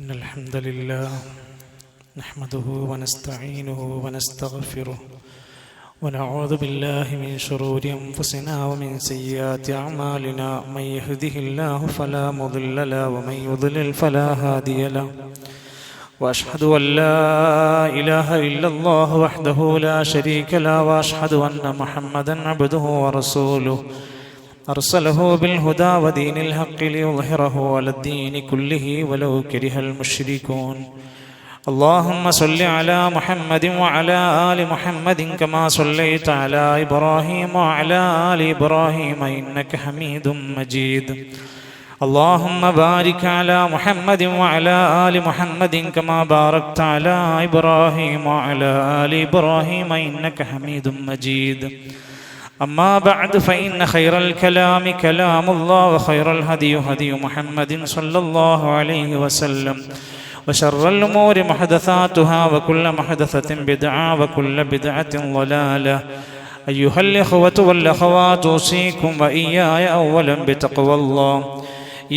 إن الحمد لله نحمده ونستعينه ونستغفره ونعوذ بالله من شرور أنفسنا ومن سيئات أعمالنا من يهده الله فلا مضل له ومن يضلل فلا هادي له وأشهد أن لا إله إلا الله وحده لا شريك له وأشهد أن محمدا عبده ورسوله أرسله بالهدى ودين الحق ليظهره على الدين كله ولو كره المشركون اللهم صل على محمد وعلى آل محمد كما صليت على إبراهيم وعلى آل إبراهيم إنك حميد مجيد اللهم بارك على محمد وعلى آل محمد كما باركت على إبراهيم وعلى آل إبراهيم إنك حميد مجيد أما بعد فإن خير الكلام كلام الله وخير الهدي هدي محمد صلى الله عليه وسلم وشر الأمور محدثاتها وكل محدثة بدعة وكل بدعة ضلالة أيها الإخوة والأخوات أوصيكم وإياي أولا بتقوى الله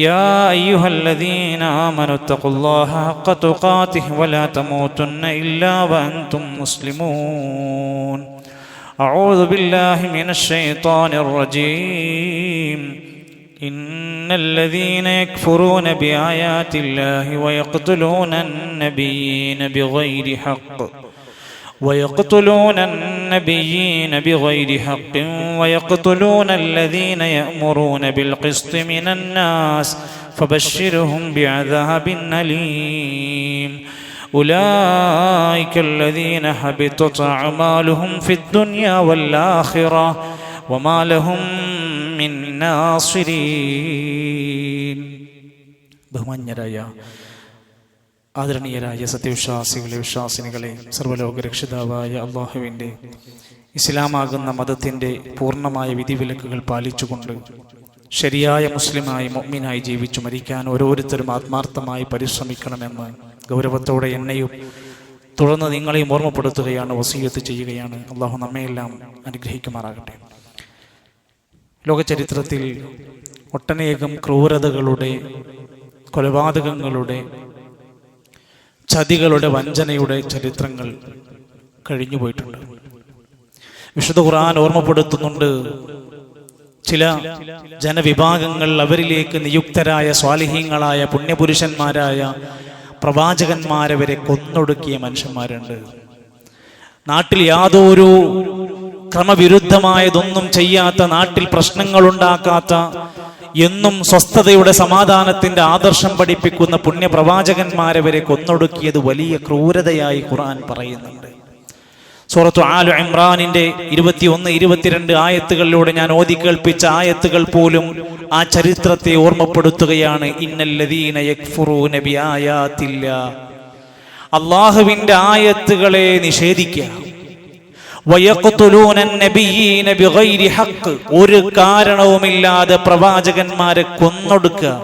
يا أيها الذين آمنوا اتقوا الله حق تقاته ولا تموتن إلا وأنتم مسلمون أعوذ بالله من الشيطان الرجيم إن الذين يكفرون بآيات الله ويقتلون النبيين بغير حق ويقتلون الذين يأمرون بالقسط من الناس فبشرهم بعذاب أليم أولئك الذين حبطت أعمالهم في الدنيا والآخرة وما لهم من ناصرين. ബഹുമാന്യരായ ആദരണീയരായ സത്യവിശ്വാസികളെ വിശ്വാസിനികളെ, സർവ്വലോക രക്ഷിതാവായ അള്ളാഹുവിൻ്റെ ഇസ്ലാമാകുന്ന മതത്തിൻ്റെ പൂർണ്ണമായ വിധിവിലക്കുകൾ പാലിച്ചുകൊണ്ട് ശരിയായ മുസ്ലിമായി മുഅ്മിനായി ജീവിച്ചു മരിക്കാൻ ഓരോരുത്തരും ആത്മാർത്ഥമായി പരിശ്രമിക്കണമെന്ന് ഗൗരവത്തോടെ എന്നെയും തുടർന്ന് നിങ്ങളെയും ഓർമ്മപ്പെടുത്തുകയാണ്, വസിയ്യത്ത് ചെയ്യുകയാണ്. അള്ളാഹു നമ്മയെല്ലാം അനുഗ്രഹിക്കുമാറാകട്ടെ. ലോകചരിത്രത്തിൽ ഒട്ടനേകം ക്രൂരതകളുടെ, കൊലപാതകങ്ങളുടെ, ചതികളുടെ, വഞ്ചനയുടെ ചരിത്രങ്ങൾ കഴിഞ്ഞുപോയിട്ടുണ്ട്. വിശുദ്ധ ഖുർആൻ ഓർമ്മപ്പെടുത്തുന്നുണ്ട്, ചില ജനവിഭാഗങ്ങൾ അവരിലേക്ക് നിയുക്തരായ സ്വാലിഹീങ്ങളായ പുണ്യപുരുഷന്മാരായ പ്രവാചകന്മാരെ വരെ കൊന്നൊടുക്കിയ മനുഷ്യന്മാരുണ്ട്. നാട്ടിൽ യാതൊരു ക്രമവിരുദ്ധമായതൊന്നും ചെയ്യാത്ത, നാട്ടിൽ പ്രശ്നങ്ങൾ ഉണ്ടാക്കാത്ത, എന്നും സ്വസ്ഥതയുടെ സമാധാനത്തിന്റെ ആദർശം പഠിപ്പിക്കുന്ന പുണ്യപ്രവാചകന്മാരെ വരെ കൊന്നൊടുക്കിയത് വലിയ ക്രൂരതയായി ഖുർആൻ പറയുന്നുണ്ട്. സൂറത്തു ആലു ഇമ്രാനിന്റെ 21, 22 ആയത്തുകളിലൂടെ ഞാൻ ഓതി കേൾപ്പിച്ച ആയത്തുകൾ പോലും ആ ചരിത്രത്തെ ഓർമ്മപ്പെടുത്തുകയാണ്. ഇന്നല്ലദീന യക്ഫുറൂന ബിആയാതില്ലാഹ്, അല്ലാഹുവിന്റെ ആയത്തുകളെ നിഷേധിക്കുക. വയഖ്തുലൂന നബിയ്യീന ബിഗൈരി ഹഖ്, ഒരു കാരണവുമില്ലാതെ പ്രവാചകന്മാരെ കൊന്നൊടുക്കുക.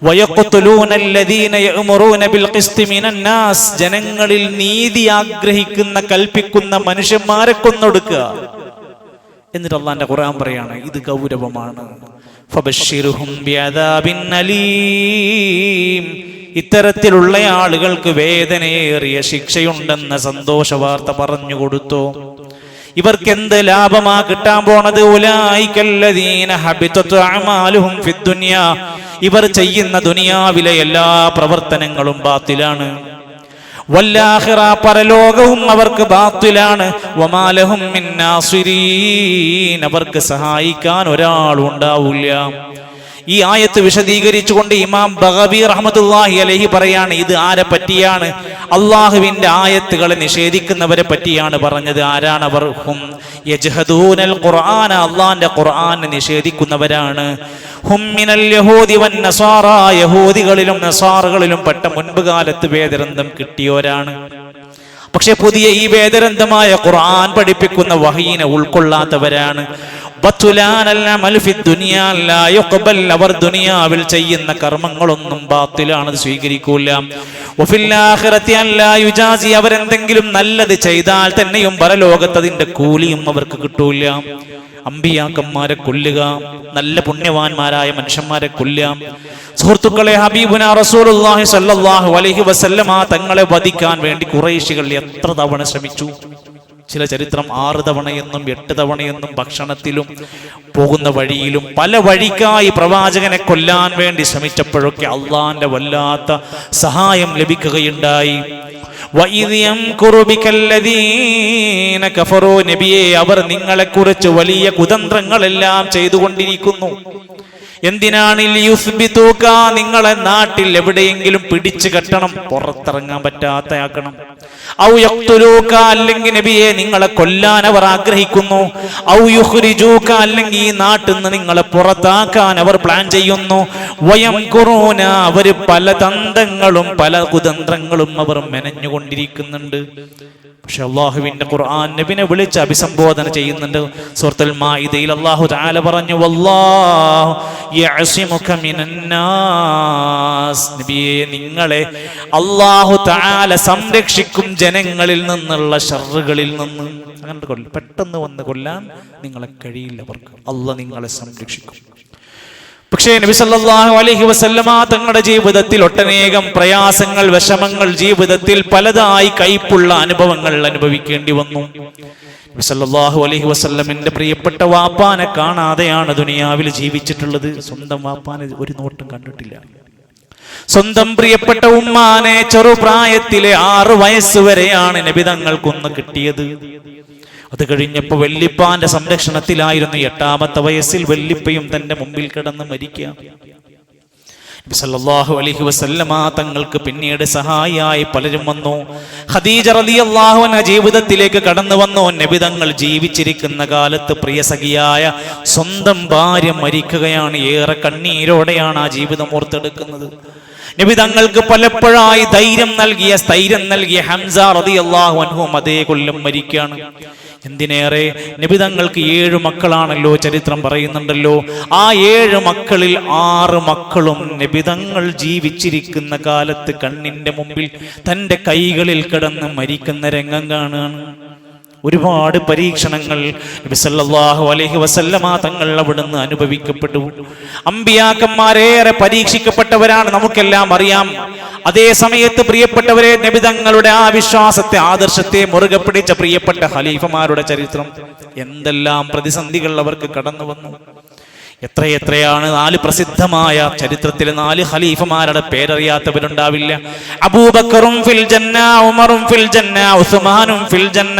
വയഖ്തുലൂന അല്ലദീന യഅ്മുറൂന ബിൽ ഖിസ്തി മിനൻ നാസ്, ജനങ്ങളിൽ നീതി ആഗ്രഹിക്കുന്ന, കൽപ്പിക്കുന്ന മനുഷ്യന്മാരെ കൊന്നൊടുക്കുക. എന്നിട്ട് അല്ലാഹുവിന്റെ ഖുർആൻ പറയാണ്, ഇത് ഗൗരവമാണ്. ഫബശ്ശിർഹും ബിഅദാബിൻ അലീം, ഇത്തരത്തിലുള്ള ആളുകൾക്ക് വേദനയേറിയ ശിക്ഷയുണ്ടെന്ന സന്തോഷ വാർത്ത പറഞ്ഞു കൊടുത്തു. ഇവർക്ക് എന്ത് ലാഭമാ കിട്ടാൻ പോണത്? ഉലൈകല്ലദീന ഹബിതത് അഅമാലുഹും ഫിദ്ദുനിയാ, ഇവർ ചെയ്യുന്ന ദുനിയാവിലെ എല്ലാ പ്രവർത്തനങ്ങളും ബാത്തിലാണ്. വല്ലാഖിറ, പരലോകവും അവർക്ക് ബാത്തിലാണ്. വമാ ലഹും മിൻ നാസിരീൻ, അവർക്ക് സഹായിക്കാൻ ഒരാളും ഉണ്ടാവില്ല. ഈ ആയത്ത് വിശദീകരിച്ചുകൊണ്ട് ഇമാം ബഗവി റഹ്മത്തുള്ളാഹി അലൈഹി പറയാണ്, ഇത് ആരെ പറ്റിയാണ്? അള്ളാഹുവിന്റെ ആയത്തുകളെ നിഷേധിക്കുന്നവരെ പറ്റിയാണ് പറഞ്ഞത്. ആരാണവർ? ഹും യജ്ഹദൂനൽ ഖുർആന, അള്ളാഹിന്റെ ഖുർആനെ നിഷേധിക്കുന്നവരാണ്. ഹും മിനൽ യഹൂദി വൻ നസാറ, യഹൂദികളിലും നസാറുകളിലും പെട്ട മുൻപ് കാലത്ത് വേദഗ്രന്ഥം കിട്ടിയോരാണ്. പക്ഷെ പുതിയ ഈ വേദഗ്രന്ഥമായ ഖുർആൻ പഠിപ്പിക്കുന്ന വഹീനെ ഉൾക്കൊള്ളാത്തവരാണ്. അവർ ദുനിയാവിൽ ചെയ്യുന്ന കർമ്മങ്ങളൊന്നും ബാത്തിലാണ്, അത് സ്വീകരിക്കൂല. അവരെന്തെങ്കിലും നല്ലത് ചെയ്താൽ തന്നെയും പരലോകത്ത് അതിന്റെ കൂലിയും അവർക്ക് കിട്ടൂല. അമ്പിയാക്കന്മാരെ കൊല്ലുക, നല്ല പുണ്യവാന്മാരായ മനുഷ്യന്മാരെ കൊല്ലാം. സുഹൃത്തുക്കളെ, ഹബീബുനാ റസൂലുള്ളാഹി സ്വല്ലല്ലാഹു അലൈഹി വസല്ലമ തങ്ങളെ വധിക്കാൻ വേണ്ടി ഖുറൈശികൾ എത്ര തവണ ശ്രമിച്ചു? ചില ചരിത്രം 6 തവണയെന്നും 8 തവണയെന്നും ഭക്ഷണത്തിലും പോകുന്ന വഴിയിലും പല വഴിക്കായി പ്രവാചകനെ കൊല്ലാൻ വേണ്ടി ശ്രമിച്ചപ്പോഴൊക്കെ അള്ളാന്റെ വല്ലാത്ത സഹായം ലഭിക്കുകയുണ്ടായി. നബിയെ, അവർ നിങ്ങളെക്കുറിച്ച് വലിയ കുതന്ത്രങ്ങളെല്ലാം ചെയ്തുകൊണ്ടിരിക്കുന്നു. എന്തിനാണ്? നിങ്ങളെ നാട്ടിൽ എവിടെയെങ്കിലും പിടിച്ചു കെട്ടണം, പുറത്തിറങ്ങാൻ പറ്റാത്തയാക്കണം. ഔ യഖ്തുലൂക, അല്ലെങ്കിൽ നബിയെ നിങ്ങളെ കൊല്ലാൻ അവർ ആഗ്രഹിക്കുന്നു. ഔ യുഖ്രിജൂക, അല്ലെങ്കിൽ ഈ നാട്ടിൽ നിന്ന് നിങ്ങളെ പുറത്താക്കാൻ അവർ പ്ലാൻ ചെയ്യുന്നു. വയംകുറൂന, അവർ പല തന്ത്രങ്ങളും പല കുതന്ത്രങ്ങളും അവർ മെനഞ്ഞുകൊണ്ടിരിക്കുന്നുണ്ട്. പക്ഷെ അള്ളാഹുവിന്റെ ഖുർആൻ നബിനെ വിളിച്ച് അഭിസംബോധന ചെയ്യുന്നുണ്ട്. സൂറത്തുൽ മാഇദയിൽ അല്ലാഹു തആല പറഞ്ഞു, വല്ലാഹു യഅസിമുക മിനന്നാസ്. നബിയെ, നിങ്ങളെ അല്ലാഹു തആല സംരക്ഷിക്കും ജനങ്ങളിൽ നിന്നുള്ള ശർറുകളിൽ നിന്ന്. അങ്ങനെ പെട്ടെന്ന് വന്ന് കൊല്ലാൻ നിങ്ങളെ കഴിയില്ല, അവർക്ക് അല്ലാഹു നിങ്ങളെ സംരക്ഷിക്കും. പക്ഷേ നബി സല്ലല്ലാഹു അലൈഹി വസല്ലമ തങ്ങളുടെ ജീവിതത്തിൽ ഒട്ടനേകം പ്രയാസങ്ങൾ, വിഷമങ്ങൾ, ജീവിതത്തിൽ പലതായി കൈപ്പുള്ള അനുഭവങ്ങൾ അനുഭവിക്കേണ്ടി വന്നു. നബി സല്ലല്ലാഹു അലൈഹി വസല്ലമിന്റെ പ്രിയപ്പെട്ട വാപ്പാനെ കാണാതെയാണ് ദുനിയാവിൽ ജീവിച്ചിട്ടുള്ളത്. സ്വന്തം വാപ്പാനെ ഒരു നോട്ടും കണ്ടിട്ടില്ല. സ്വന്തം പ്രിയപ്പെട്ട ഉമ്മാനെ ചെറുപ്രായത്തിലെ 6 വയസ്സ് വരെയാണ് നബി തങ്ങൾക്കൊന്ന് കിട്ടിയത്. അത് കഴിഞ്ഞപ്പോൾ വല്ലിപ്പാന്റെ സംരക്ഷണത്തിലായിരുന്നു. 8ാമത്തെ വയസ്സിൽ വല്ലിപ്പയും തന്റെ മുമ്പിൽ കിടന്ന് മരിക്കുക. നബി സല്ലല്ലാഹു അലൈഹി വസല്ലമ തങ്ങൾക്ക് പിന്നീട് സഹായിയായി പലരും വന്നു. ഖദീജ റളിയല്ലാഹു അൻഹ ജീവിതത്തിലേക്ക് കടന്നു വന്നു. നബി തങ്ങൾ ജീവിച്ചിരിക്കുന്ന കാലത്ത് പ്രിയ സഖിയായ സ്വന്തം ഭാര്യ മരിക്കുകയാണ്. ഏറെ കണ്ണീരോടെയാണ് ആ ജീവിതം ഓർത്തെടുക്കുന്നത്. നബി തങ്ങൾക്ക് പലപ്പോഴായി സ്ഥൈര്യം നൽകിയ ഹംസ റളിയല്ലാഹു അൻഹു അതേ കൊല്ലം മരിക്കുകയാണ്. എന്തിനേറെ, നബി തങ്ങൾക്ക് 7 മക്കളാണല്ലോ, ചരിത്രം പറയുന്നുണ്ടല്ലോ. ആ 7 മക്കളിൽ 6 മക്കളും നബി തങ്ങൾ ജീവിച്ചിരിക്കുന്ന കാലത്ത് കണ്ണിന്റെ മുമ്പിൽ തന്റെ കൈകളിൽ കിടന്ന് മരിക്കുന്ന രംഗം കാണുകയാണ്. ഒരുപാട് പരീക്ഷണങ്ങൾ നബി സല്ലല്ലാഹു അലൈഹി വസല്ലമ തങ്ങൾ അവിടുന്ന് അനുഭവിക്കപ്പെട്ടു. അമ്പിയാക്കന്മാരേറെ പരീക്ഷിക്കപ്പെട്ടവരാണ്, നമുക്കെല്ലാം അറിയാം. അതേ സമയത്ത് പ്രിയപ്പെട്ടവരെ, നബി തങ്ങളുടെ ആ വിശ്വാസത്തെ, ആദർശത്തെ മുറുകെ പിടിച്ച പ്രിയപ്പെട്ട ഖലീഫമാരുടെ ചരിത്രം, എന്തെല്ലാം പ്രതിസന്ധികൾ അവർക്ക് കടന്നു വന്നു. എത്രയാണ് 4 പ്രസിദ്ധമായ ചരിത്രത്തിലെ 4 ഖലീഫമാരുടെ പേരറിയാത്തവരുണ്ടാവില്ല. അബൂബക്കറും ഫിൽ ജന്ന, ഉമറും ഫിൽ ജന്ന, ഉസ്മാനും ഫിൽ ജന്ന,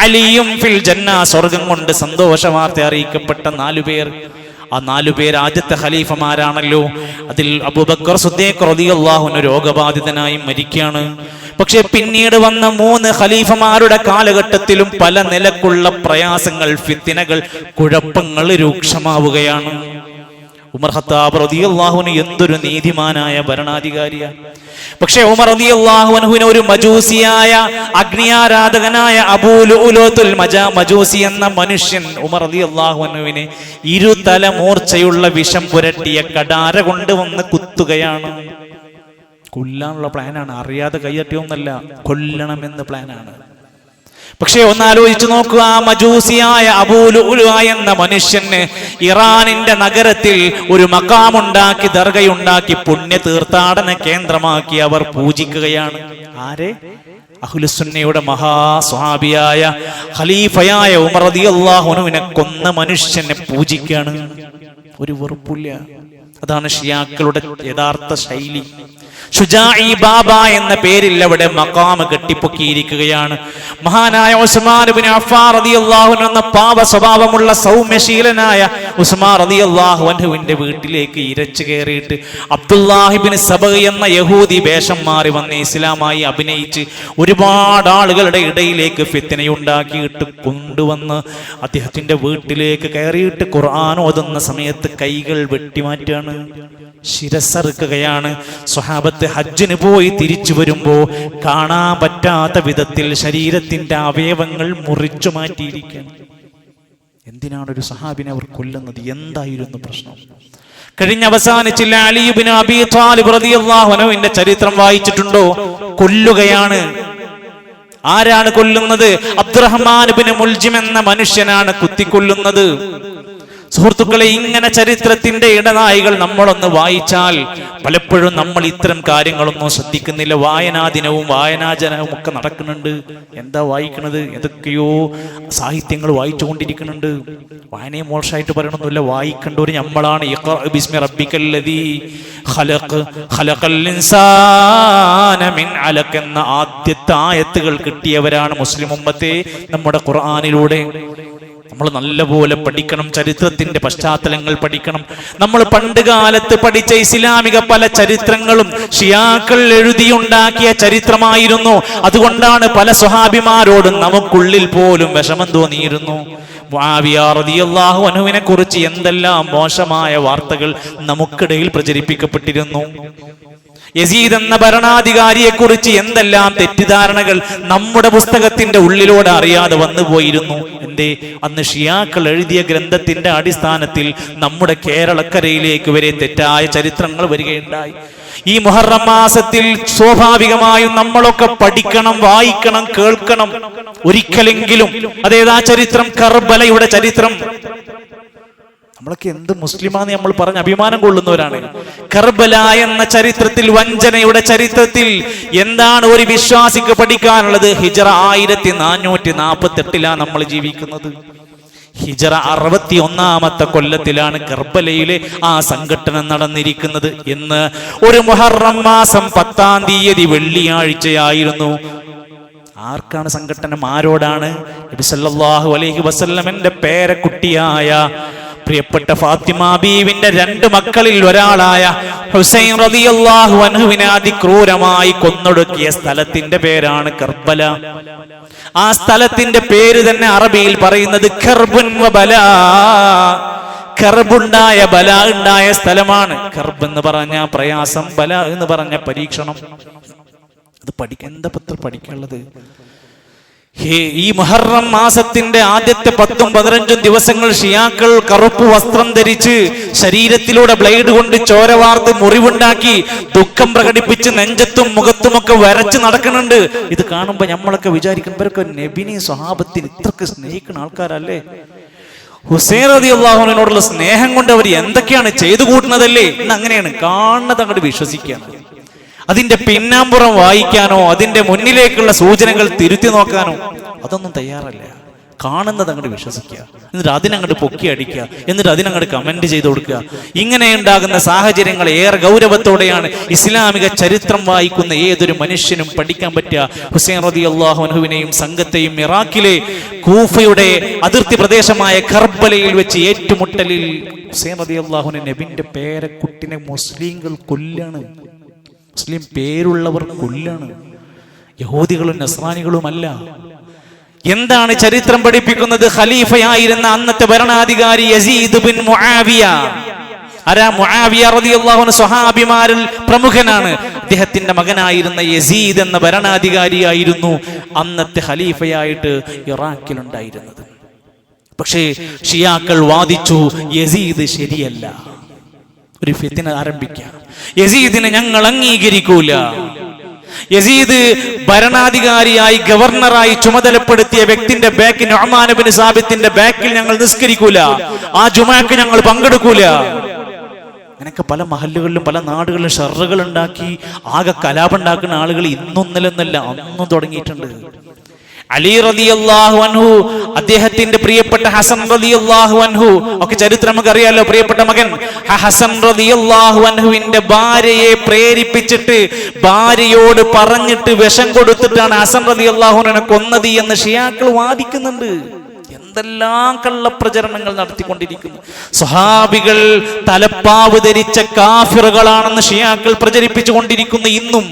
അലിയും ഫിൽ ജന്ന. സ്വർഗം കൊണ്ട് സന്തോഷ വാർത്ത അറിയിക്കപ്പെട്ട 4 പേർ. ആ 4 പേർ ആദ്യത്തെ ഖലീഫമാരാണല്ലോ. അതിൽ അബൂബക്കർ സിദ്ദീഖ് റളിയല്ലാഹു അൻഹു രോഗബാധിതനായി മരിക്കുകയാണ്. പക്ഷെ പിന്നീട് വന്ന 3 ഖലീഫമാരുടെ കാലഘട്ടത്തിലും പല നിലക്കുള്ള പ്രയാസങ്ങൾ, ഫിത്നകൾ, കുഴപ്പങ്ങൾ രൂക്ഷമാവുകയാണ്. ഉമർ ഖത്താബ് റളിയല്ലാഹു അൻഹു എന്തൊരു നീതിമാനായ ഭരണാധികാരിയാണ്. പക്ഷെ ഉമർ റളിയല്ലാഹു അൻഹുവിനെ ഒരു മജൂസിയായ, അഗ്നിയാരാധകനായ അബൂ ലുഅ്ലുഅത്തുൽ മജൂസി എന്ന മനുഷ്യൻ ഉമർ റളിയല്ലാഹു അൻഹുവിനെ 2 തല മൂർച്ചയുള്ള വിഷം പുരട്ടിയ കടാര കൊണ്ടുവന്ന് കുത്തുകയാണ്. കൊല്ലാനുള്ള പ്ലാനാണ്, അറിയാതെ കൈയട്ടിയൊന്നല്ല, കൊല്ലണമെന്ന പ്ലാനാണ്. പക്ഷെ ഒന്നാലോചിച്ചു നോക്കുക, ആ മജൂസിയായ അബൂ ലുഅ്ലുഅ എന്ന മനുഷ്യന് ഇറാനിന്റെ നഗരത്തിൽ ഒരു മഖാമുണ്ടാക്കി, ദർഗയുണ്ടാക്കി, പുണ്യ തീർത്ഥാടന കേന്ദ്രമാക്കി അവർ പൂജിക്കുകയാണ്. ആരെ? അഹ്ലുസുന്നയുടെ മഹാസ്വഹാബിയായ ഖലീഫയായ ഉമർ റളിയല്ലാഹു അൻഹുവിനെ കൊന്ന മനുഷ്യനെ പൂജിക്കുകയാണ്. ഒരു വെറുപ്പില്ല. അതാണ് ഷിയാക്കളുടെ യഥാർത്ഥ ശൈലി. ഷുജാഇ ബാബ എന്ന പേരിൽ അവിടെ മഖാമ് കെട്ടിപ്പൊക്കിയിരിക്കുകയാണ്. മഹാനായ ഉസ്മാൻ ഇബ്നു അഫ്ഫാൻ റളിയല്ലാഹു അൻഹു എന്ന പാവ സ്വഭാവമുള്ള സൗമ്യശീലനായ ഉസ്മാൻ റളിയല്ലാഹു അൻഹുവിന്റെ വീട്ടിലേക്ക് ഇരച്ചു കയറിയിട്ട് അബ്ദുല്ലാഹി ഇബ്നു സബ എന്ന യഹൂദി വേഷം മാറി വന്ന് ഇസ്ലാമായി അഭിനയിച്ച് ഒരുപാട് ആളുകളുടെ ഇടയിലേക്ക് ഫിത്നയുണ്ടാക്കിയിട്ട് കൊണ്ടുവന്ന് അദ്ദേഹത്തിന്റെ വീട്ടിലേക്ക് കയറിയിട്ട് ഖുർആൻ ഓതുന്ന സമയത്ത് കൈകൾ വെട്ടിമാറ്റാണ്, ശിരസ്സറുക്കുകയാണ്. സ്വഹാബത്ത് ഹജ്ജിന് പോയി തിരിച്ചു വരുമ്പോ കാണാൻ പറ്റാത്ത വിധത്തിൽ ശരീരത്തിന്റെ അവയവങ്ങൾ മുറിച്ചു മാറ്റിയിരിക്കുകയാണ്. എന്തിനാണ് ഒരു സഹാബിനെ അവർ കൊല്ലുന്നത്? എന്തായിരുന്നു പ്രശ്നം? അവസാനിച്ചില്ല. അലി ഇബ്നു അബീ ത്വാലിബ് റളിയല്ലാഹു അൻഹുവിന്റെ ചരിത്രം വായിച്ചിട്ടുണ്ടോ? കൊല്ലുകയാണ്. ആരാണ് കൊല്ലുന്നത്? അബ്ദുറഹ്മാൻ ഇബ്നു മുൽജിം എന്ന മനുഷ്യനാണ് കുത്തിക്കൊല്ലുന്നത്. സുഹൃത്തുക്കളെ, ഇങ്ങനെ ചരിത്രത്തിന്റെ ഇടനാഴികൾ നമ്മളൊന്ന് വായിച്ചാൽ പലപ്പോഴും നമ്മൾ ഇത്തരം കാര്യങ്ങളൊന്നും ശ്രദ്ധിക്കുന്നില്ല. വായനാദിനവും വായനാജനവും ഒക്കെ നടക്കുന്നുണ്ട്. എന്താ വായിക്കുന്നത്? എന്തൊക്കെയോ സാഹിത്യങ്ങൾ വായിച്ചുകൊണ്ടിരിക്കുന്നുണ്ട്. വായനയെ മോശമായിട്ട് പറയണമെന്നില്ല, വായിക്കേണ്ടവര് നമ്മളാണ്. ഇഖ്റ ബിസ്മി റബ്ബിക്കല്ലദീ ഖലഖ് ഖലഖൽ ഇൻസാന മിൻ അലഖ് എന്ന ആദ്യത്തെ ആയത്തുകൾ കിട്ടിയവരാണ് മുസ്ലിം ഉമ്മത്തെ നമ്മുടെ ഖുർആനിലൂടെ. നമ്മൾ നല്ലപോലെ പഠിക്കണം, ചരിത്രത്തിന്റെ പശ്ചാത്തലങ്ങൾ പഠിക്കണം. നമ്മൾ പണ്ട് കാലത്ത് പഠിച്ച ഇസ്ലാമിക പല ചരിത്രങ്ങളും ഷിയാക്കൾ എഴുതിയുണ്ടാക്കിയ ചരിത്രമായിരുന്നു. അതുകൊണ്ടാണ് പല സ്വഹാബിമാരോടും നമുക്കുള്ളിൽ പോലും വിഷമം തോന്നിയിരുന്നു. മുആവിയ റളിയല്ലാഹു അൻഹുവിനെ കുറിച്ച് എന്തെല്ലാം മോശമായ വാർത്തകൾ നമുക്കിടയിൽ പ്രചരിപ്പിക്കപ്പെട്ടിരുന്നു. യസീദ് എന്ന ഭരണാധികാരിയെ കുറിച്ച് എന്തെല്ലാം തെറ്റിദ്ധാരണകൾ നമ്മുടെ പുസ്തകത്തിന്റെ ഉള്ളിലൂടെ അറിയാതെ വന്നു പോയിരുന്നു. എന്തേ? അന്ന് ഷിയാക്കൾ എഴുതിയ ഗ്രന്ഥത്തിന്റെ അടിസ്ഥാനത്തിൽ നമ്മുടെ കേരളക്കരയിലേക്ക് വരെ തെറ്റായ ചരിത്രങ്ങൾ വരികയുണ്ടായി. ഈ മുഹറം മാസത്തിൽ സ്വാഭാവികമായും നമ്മളൊക്കെ പഠിക്കണം, വായിക്കണം, കേൾക്കണം ഒരിക്കലെങ്കിലും. അതേതാ ചരിത്രം? കർബലയുടെ ചരിത്രം. നമ്മളൊക്കെ എന്ത് മുസ്ലിമാന്ന് നമ്മൾ പറഞ്ഞ് അഭിമാനം കൊള്ളുന്നവരാണ്. കർബല എന്ന ചരിത്രത്തിൽ, വഞ്ചനയുടെ ചരിത്രത്തിൽ എന്താണ് ഒരു വിശ്വാസിക്ക് പഠിക്കാനുള്ളത്? ഹിജ്റ 1448 നമ്മൾ ജീവിക്കുന്നത്. ഹിജ്റ 61 കൊല്ലത്തിലാണ് കർബലയിലെ ആ സംഘടന നടന്നിരിക്കുന്നത് എന്ന് ഒരു മുഹറം മാസം 10-ാം തീയതി വെള്ളിയാഴ്ചയായിരുന്നു. ആർക്കാണ് സംഘടനം? ആരോടാണ്? നബി സല്ലല്ലാഹു അലൈഹി വസല്ലമയുടെ പേരക്കുട്ടിയായ പ്രിയപ്പെട്ട ഫാത്തിമ ബീവിന്റെ 2 മക്കളിൽ ഒരാളായ ഹുസൈൻ റളിയല്ലാഹു അൻഹുവിനെ അതിക്രൂരമായി കൊന്നൊടുക്കിയ സ്ഥലത്തിന്റെ പേരാണ് കർബല. ആ സ്ഥലത്തിന്റെ പേര് തന്നെ അറബിയിൽ പറയുന്നത് കർബുൻ വ ബലാ. കർബുണ്ടായ ബലാ ഉണ്ടായ സ്ഥലമാണ്. കർബ് എന്ന് പറഞ്ഞ പ്രയാസം, ബലാ എന്ന് പറഞ്ഞ പരീക്ഷണം. അത് എന്താ പത്ര പഠിക്കാനുള്ളത്? ഈ മുഹറം മാസത്തിന്റെ ആദ്യത്തെ 10-15 ദിവസങ്ങൾ ഷിയാക്കൾ കറുപ്പ് വസ്ത്രം ധരിച്ച് ശരീരത്തിലൂടെ ബ്ലേഡ് കൊണ്ട് ചോര വാർത്ത് മുറിവുണ്ടാക്കി ദുഃഖം പ്രകടിപ്പിച്ച് നെഞ്ചത്തും മുഖത്തുമൊക്കെ വരച്ച് നടക്കുന്നുണ്ട്. ഇത് കാണുമ്പോ നമ്മളൊക്കെ വിചാരിക്കുന്നവരൊക്കെ നബിനെ സ്വഹാബത്തിന് ഇത്രക്ക് സ്നേഹിക്കുന്ന ആൾക്കാരല്ലേ? ഹുസൈൻ റളിയല്ലാഹു അൻഹുവിനോടുള്ള സ്നേഹം കൊണ്ട് അവർ എന്തൊക്കെയാണ് ചെയ്തു കൂട്ടുന്നതല്ലേ എന്ന് അങ്ങനെയാണ് കാണുന്നത്, അങ്ങോട്ട് വിശ്വസിക്കുകയാണ്. അതിന്റെ പിന്നാമ്പുറം വായിക്കാനോ അതിന്റെ മുന്നിലേക്കുള്ള സൂചനകൾ തിരുത്തി നോക്കാനോ അതൊന്നും തയ്യാറല്ല. കാണുന്നത് അങ്ങോട്ട് വിശ്വസിക്കുക, എന്നിട്ട് അതിനങ്ങോട്ട് പൊക്കി അടിക്കുക, എന്നിട്ട് അതിനങ്ങോട്ട് കമന്റ് ചെയ്ത് കൊടുക്കുക. ഇങ്ങനെ ഉണ്ടാകുന്ന സാഹചര്യങ്ങൾ ഏറെ ഗൗരവത്തോടെയാണ് ഇസ്ലാമിക ചരിത്രം വായിക്കുന്ന ഏതൊരു മനുഷ്യനും പഠിക്കാൻ പറ്റുക. ഹുസൈൻ റളിയല്ലാഹു അൻഹുവിനെയും സംഘത്തെയും ഇറാഖിലെ കൂഫയുടെ അതിർത്തി പ്രദേശമായ കർബലയിൽ വെച്ച് ഏറ്റുമുട്ടലിൽ ഹുസൈൻ റളിയല്ലാഹു അൻഹു നബിന്റെ പേരക്കുട്ടിനെ മുസ്ലിങ്ങൾ കൊല്ലാണ്. മുസ്ലിം പേരുള്ളവർ കൊല്ലാണ്. യഹൂദികളും നസ്രാനികളുമല്ല. എന്താണ് ചരിത്രം പഠിപ്പിക്കുന്നത്? ഖലീഫയായിരുന്ന അന്നത്തെ ഭരണാധികാരി യസീദ് ബിൻ മുആവിയ. ആരാ? മുആവിയ റളിയല്ലാഹു അൻഹു സ്വഹാബിമാരിൽ പ്രമുഖനാണ്. അദ്ദേഹത്തിന്റെ മകനായിരുന്ന യസീദ് എന്ന ഭരണാധികാരിയായിരുന്നു അന്നത്തെ ഖലീഫയായിട്ട് ഇറാഖിലുണ്ടായിരുന്നത്. പക്ഷേ ഷിയാക്കൾ വാദിച്ചു യസീദ് ശരിയല്ല. ഒരു ഫിത്ന ആരംഭിക്കുക. യസീദിനെ ഞങ്ങൾ അംഗീകരിക്കൂല. യസീദ് ഭരണാധികാരിയായി ഗവർണറായി ചുമതലപ്പെടുത്തിയ വ്യക്തിന്റെ ബാക്കിൽ, നുഅ്മാൻ ഇബ്നു സാബിത്തിന്റെ ബാക്കിൽ ഞങ്ങൾ നിസ്കരിക്കൂല. ആ ജുമാക്ക് ഞങ്ങൾ പങ്കെടുക്കൂല. അങ്ങനെയൊക്കെ പല മഹല്ലുകളിലും പല നാടുകളിലും ഷർറുകൾ ഉണ്ടാക്കി ആകെ കലാപുണ്ടാക്കുന്ന ആളുകൾ ഇന്നൊന്നിലെന്നല്ല അന്നും തുടങ്ങിയിട്ടുണ്ട്. അലി റളിയല്ലാഹു അൻഹു, അദ്ദേഹത്തിന്റെ പ്രിയപ്പെട്ട ഹസൻ റളിയല്ലാഹു അൻഹു ഒക്കെ ചരിത്രം നമുക്ക് അറിയാലോ. പ്രിയപ്പെട്ട മകൻ ഹസൻ റളിയല്ലാഹു അൻഹുവിന്റെ ഭാര്യയെ പ്രേരിപ്പിച്ചിട്ട്, ഭാര്യയോട് പറഞ്ഞിട്ട് വിഷം കൊടുത്തിട്ടാണ് ഹസൻ റളിയല്ലാഹു അൻഹുവിനെ കൊന്നത് എന്ന് ഷിയാക്കൾ വാദിക്കുന്നുണ്ട്. എന്തെല്ലാം കള്ളപ്രചരണങ്ങൾ നടത്തിക്കൊണ്ടിരിക്കുന്നു. സ്വഹാബികൾ തലപ്പാവ് ധരിച്ച കാഫിറുകളാണെന്ന് ഷിയാക്കൾ പ്രചരിപ്പിച്ചു കൊണ്ടിരിക്കുന്നു. ഇന്നും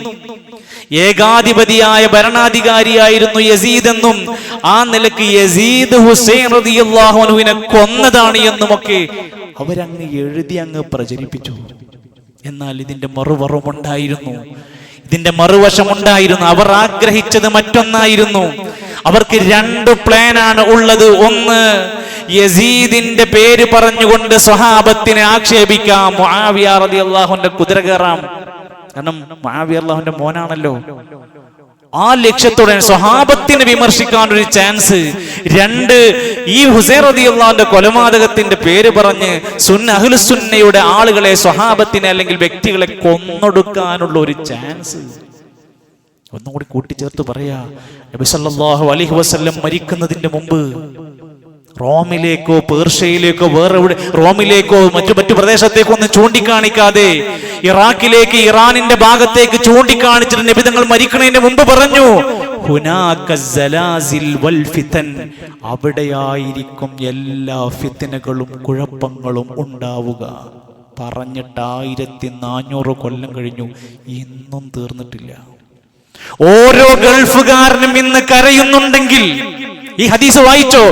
ഏകാധിപതിയായ ഭരണാധികാരിയായിരുന്നു യസീദ് എന്നും ആ നിലക്ക് യസീദ് ഹുസൈൻ റളിയല്ലാഹു അൻഹുവിനെ കൊന്നതാണ് എന്നുമൊക്കെ അവരങ്ങ് എഴുതി അങ്ങ് പ്രചരിപ്പിച്ചു. എന്നാൽ ഇതിന്റെ മറുവറമുണ്ടായിരുന്നു, ഇതിന്റെ മറുവശമുണ്ടായിരുന്നു. അവർ ആഗ്രഹിച്ചത് മറ്റൊന്നായിരുന്നു. അവർക്ക് 2 പ്ലാനാണ് ഉള്ളത്. ഒന്ന്, യസീദിന്റെ പേര് പറഞ്ഞുകൊണ്ട് സ്വഹാബത്തിനെ ആക്ഷേപിക്കാം, മുആവിയ റളിയല്ലാഹു അൻഹുവിന്റെ കുതിര കയറാം. കാരണം മുആവിയ റളിയല്ലാഹുവിന്റെ മോനാണല്ലോ. ആ ലക്ഷ്യത്തോടെ സ്വഹാബത്തിനെ വിമർശിക്കാൻ ഒരു ചാൻസ്. രണ്ട്, ഈ ഹുസൈൻ റളിയല്ലാഹുവിന്റെ കൊലപാതകത്തിന്റെ പേര് പറഞ്ഞ് അഹ്ലുസുന്നയുടെ ആളുകളെ, സ്വഹാബത്തിനെ അല്ലെങ്കിൽ വ്യക്തികളെ കൊന്നൊടുക്കാനുള്ള ഒരു ചാൻസ്. ഒന്നുകൂടി കൂട്ടിച്ചേർത്ത് പറയാ, നബി സല്ലല്ലാഹു അലൈഹി വസല്ലം മരിക്കുന്നതിന്റെ മുമ്പ് റോമിലേക്കോ പേർഷ്യയിലേക്കോ റോമിലേക്കോ മറ്റു പ്രദേശത്തേക്കോ ഒന്നും ചൂണ്ടിക്കാണിക്കാതെ ഇറാഖിലേക്ക്, ഇറാനിന്റെ ഭാഗത്തേക്ക് ചൂണ്ടിക്കാണിച്ചിട്ട് നബി തങ്ങൾ മരിക്കുന്നതിന് മുമ്പ് പറഞ്ഞു, അവിടെയായിരിക്കും എല്ലാ ഫിത്നകളും കുഴപ്പങ്ങളും ഉണ്ടാവുക. പറഞ്ഞിട്ട് 1400 കൊല്ലം കഴിഞ്ഞു, ഇന്നും തീർന്നിട്ടില്ല. ഓരോ ഗൾഫുകാരനും ഇന്ന് കരയുന്നുണ്ടെങ്കിൽ ഈ ഹദീസ് വായിച്ചോ,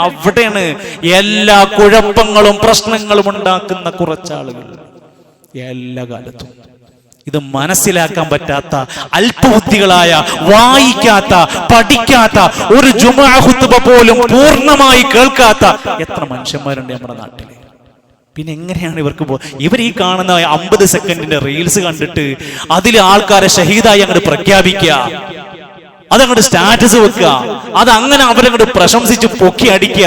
അവിടെയാണ് എല്ലാ കുഴപ്പങ്ങളും പ്രശ്നങ്ങളും ഉണ്ടാക്കുന്ന കുറച്ചാളുകൾ എല്ലാ കാലത്തും. ഇത് മനസ്സിലാക്കാൻ പറ്റാത്ത അല്പബുദ്ധികളായ, വായിക്കാത്ത, പഠിക്കാത്ത, ഒരു ജുമുഅ ഖുത്ബ പോലും പൂർണ്ണമായി കേൾക്കാത്ത എത്ര മനുഷ്യന്മാരുണ്ട് നമ്മുടെ നാട്ടിൽ. പിന്നെ എങ്ങനെയാണ് ഇവർ ഈ കാണുന്ന 50 സെക്കൻഡിന്റെ റീൽസ് കണ്ടിട്ട് അതിൽ ആൾക്കാരെ ഷഹീദായി അങ്ങോട്ട് പ്രഖ്യാപിക്കുക, അതങ്ങോട്ട് സ്റ്റാറ്റസ് വെക്കുക, അതങ്ങനെ അവരങ്ങോട്ട് പ്രശംസിച്ച് പൊക്കി അടിക്കുക.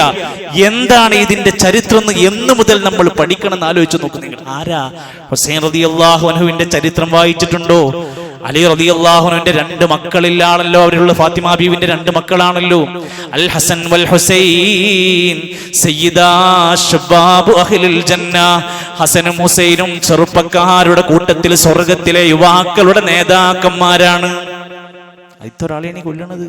എന്താണ് ഇതിന്റെ ചരിത്രം എന്ന് മുതൽ നമ്മൾ പഠിക്കണം എന്ന് ആലോചിച്ച് നോക്കുന്നു. ആരാ? ഹുസൈൻ റളിയല്ലാഹു അൻഹുവിന്റെ ചരിത്രം വായിച്ചിട്ടുണ്ടോ? അലി റളിയല്ലാഹു അൻഹുവിന്റെ 2 മക്കളിലാണല്ലോ അവരുള്ള. ഫാത്തിമ ബീവിന്റെ 2 മക്കളാണല്ലോ, അൽ ഹസൻ വൽ ഹുസൈൻ സയ്യിദാ ശബാബു അഹ്ലിൽ ജന്ന. ഹസനും ഹുസൈനും ചെറുപ്പക്കാരുടെ കൂട്ടത്തിൽ സ്വർഗത്തിലെ യുവാക്കളുടെ നേതാക്കന്മാരാണ്. ഒരാളെയാണ് കൊല്ലണത്.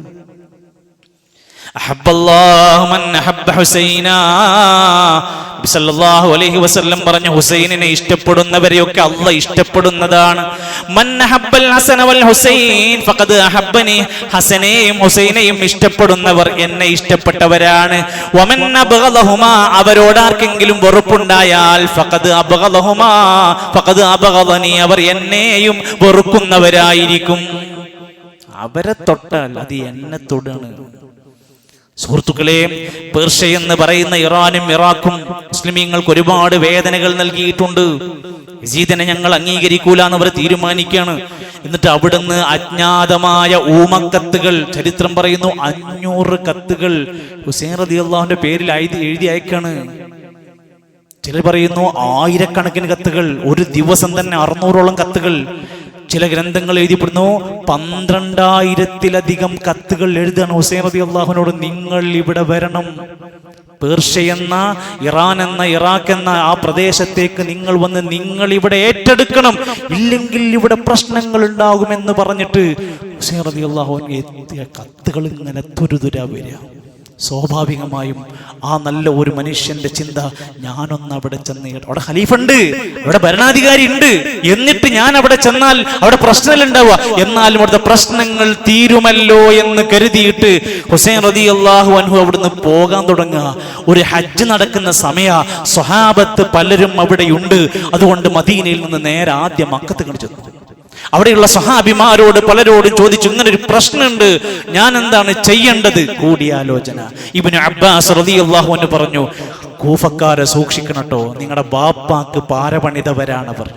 സല്ലല്ലാഹു അലൈഹി വസല്ലം പറഞ്ഞു, ഹുസൈനിനെ ഇഷ്ടപ്പെടുന്നവരെയൊക്കെ അല്ലാഹ് ഇഷ്ടപ്പെടുന്നതാണ്. മൻ അഹബ്ബൽ ഹസന വൽ ഹുസൈൻ ഫഖദ് അഹബ്ബനി. ഹസനെയും ഹുസൈനെയും ഇഷ്ടപ്പെടുന്നവർ എന്നെ ഇഷ്ടപ്പെട്ടവരാണ്. വമൻ അബ്ഗദഹുമാ, അവരോടാർക്കെങ്കിലും വെറുപ്പുണ്ടായാൽ ഫഖദ് അബ്ഗദഹുമാ ഫഖദ് അബ്ഗദനി, അവർ എന്നെയും വെറുക്കുന്നവരായിരിക്കും. അവരെ തൊട്ടാൽ അത് എന്നെ തൊടാണ്. സുഹൃത്തുക്കളെ, പേർഷ്യ എന്ന് പറയുന്ന ഇറാനും ഇറാഖും മുസ്ലിമീങ്ങൾക്ക് ഒരുപാട് വേദനകൾ നൽകിയിട്ടുണ്ട്. യസീദിനെ ഞങ്ങൾ അംഗീകരിക്കൂല എന്ന് അവർ തീരുമാനിക്കുകയാണ്. എന്നിട്ട് അവിടുന്ന് അജ്ഞാതമായ ഊമക്കത്തുകൾ, ചരിത്രം പറയുന്നു 500 കത്തുകൾ ഹുസൈൻ റളിയല്ലാഹുവിന്റെ പേരിൽ എഴുതി അയക്കാണ്. ചിലർ പറയുന്നു 1000കണക്കിന് കത്തുകൾ, ഒരു ദിവസം തന്നെ 600ഓളം കത്തുകൾ. ചില ഗ്രന്ഥങ്ങൾ എഴുതിപ്പെടുന്നു 12,000-ലധികം കത്തുകൾ എഴുതാണ് ഹുസൈൻ റളിയല്ലാഹുവിനോട്, നിങ്ങൾ ഇവിടെ വരണം, പേർഷ്യ എന്ന, ഇറാൻ എന്ന, ഇറാഖ് എന്ന ആ പ്രദേശത്തേക്ക് നിങ്ങൾ വന്ന് നിങ്ങൾ ഇവിടെ ഏറ്റെടുക്കണം, ഇല്ലെങ്കിൽ ഇവിടെ പ്രശ്നങ്ങൾ ഉണ്ടാകുമെന്ന് പറഞ്ഞിട്ട് ഹുസൈൻ റളിയല്ലാഹുവിന് എത്തിയ കത്തുകൾ ഇങ്ങനെ തുരുതുരാ വരിക. സ്വാഭാവികമായും ആ നല്ല ഒരു മനുഷ്യന്റെ ചിന്ത, ഞാനൊന്ന് അവിടെ ചെന്ന്, അവിടെ ഖലീഫുണ്ട്, അവിടെ ഭരണാധികാരി ഉണ്ട്, എന്നിട്ട് ഞാൻ അവിടെ ചെന്നാൽ അവിടെ പ്രശ്നങ്ങൾ ഉണ്ടാവുക, എന്നാലും അവിടുത്തെ പ്രശ്നങ്ങൾ തീരുമല്ലോ എന്ന് കരുതിയിട്ട് ഹുസൈൻ റളിയല്ലാഹു അൻഹു അവിടുന്ന് പോകാൻ തുടങ്ങുക. ഒരു ഹജ്ജ് നടക്കുന്ന സമയ, സ്വഹാബത്ത് പലരും അവിടെയുണ്ട്. അതുകൊണ്ട് മദീനയിൽ നിന്ന് നേരെ ആദ്യം മക്കത്ത് ചെന്നു. അവിടെയുള്ള സഹാബിമാരോട് പലരോടും ചോദിച്ചു, ഇങ്ങനെ ഒരു പ്രശ്നമുണ്ട്, ഞാൻ എന്താണ് ചെയ്യേണ്ടത്? കൂടിയാലോചന. ഇബ്നു അബ്ബാസ് റളിയല്ലാഹു അൻഹു പറഞ്ഞു, കൂഫക്കാരെ സൂക്ഷിക്കണട്ടോ, നിങ്ങളുടെ ബാപ്പാക്ക് പാരപണിതവരാണവർ.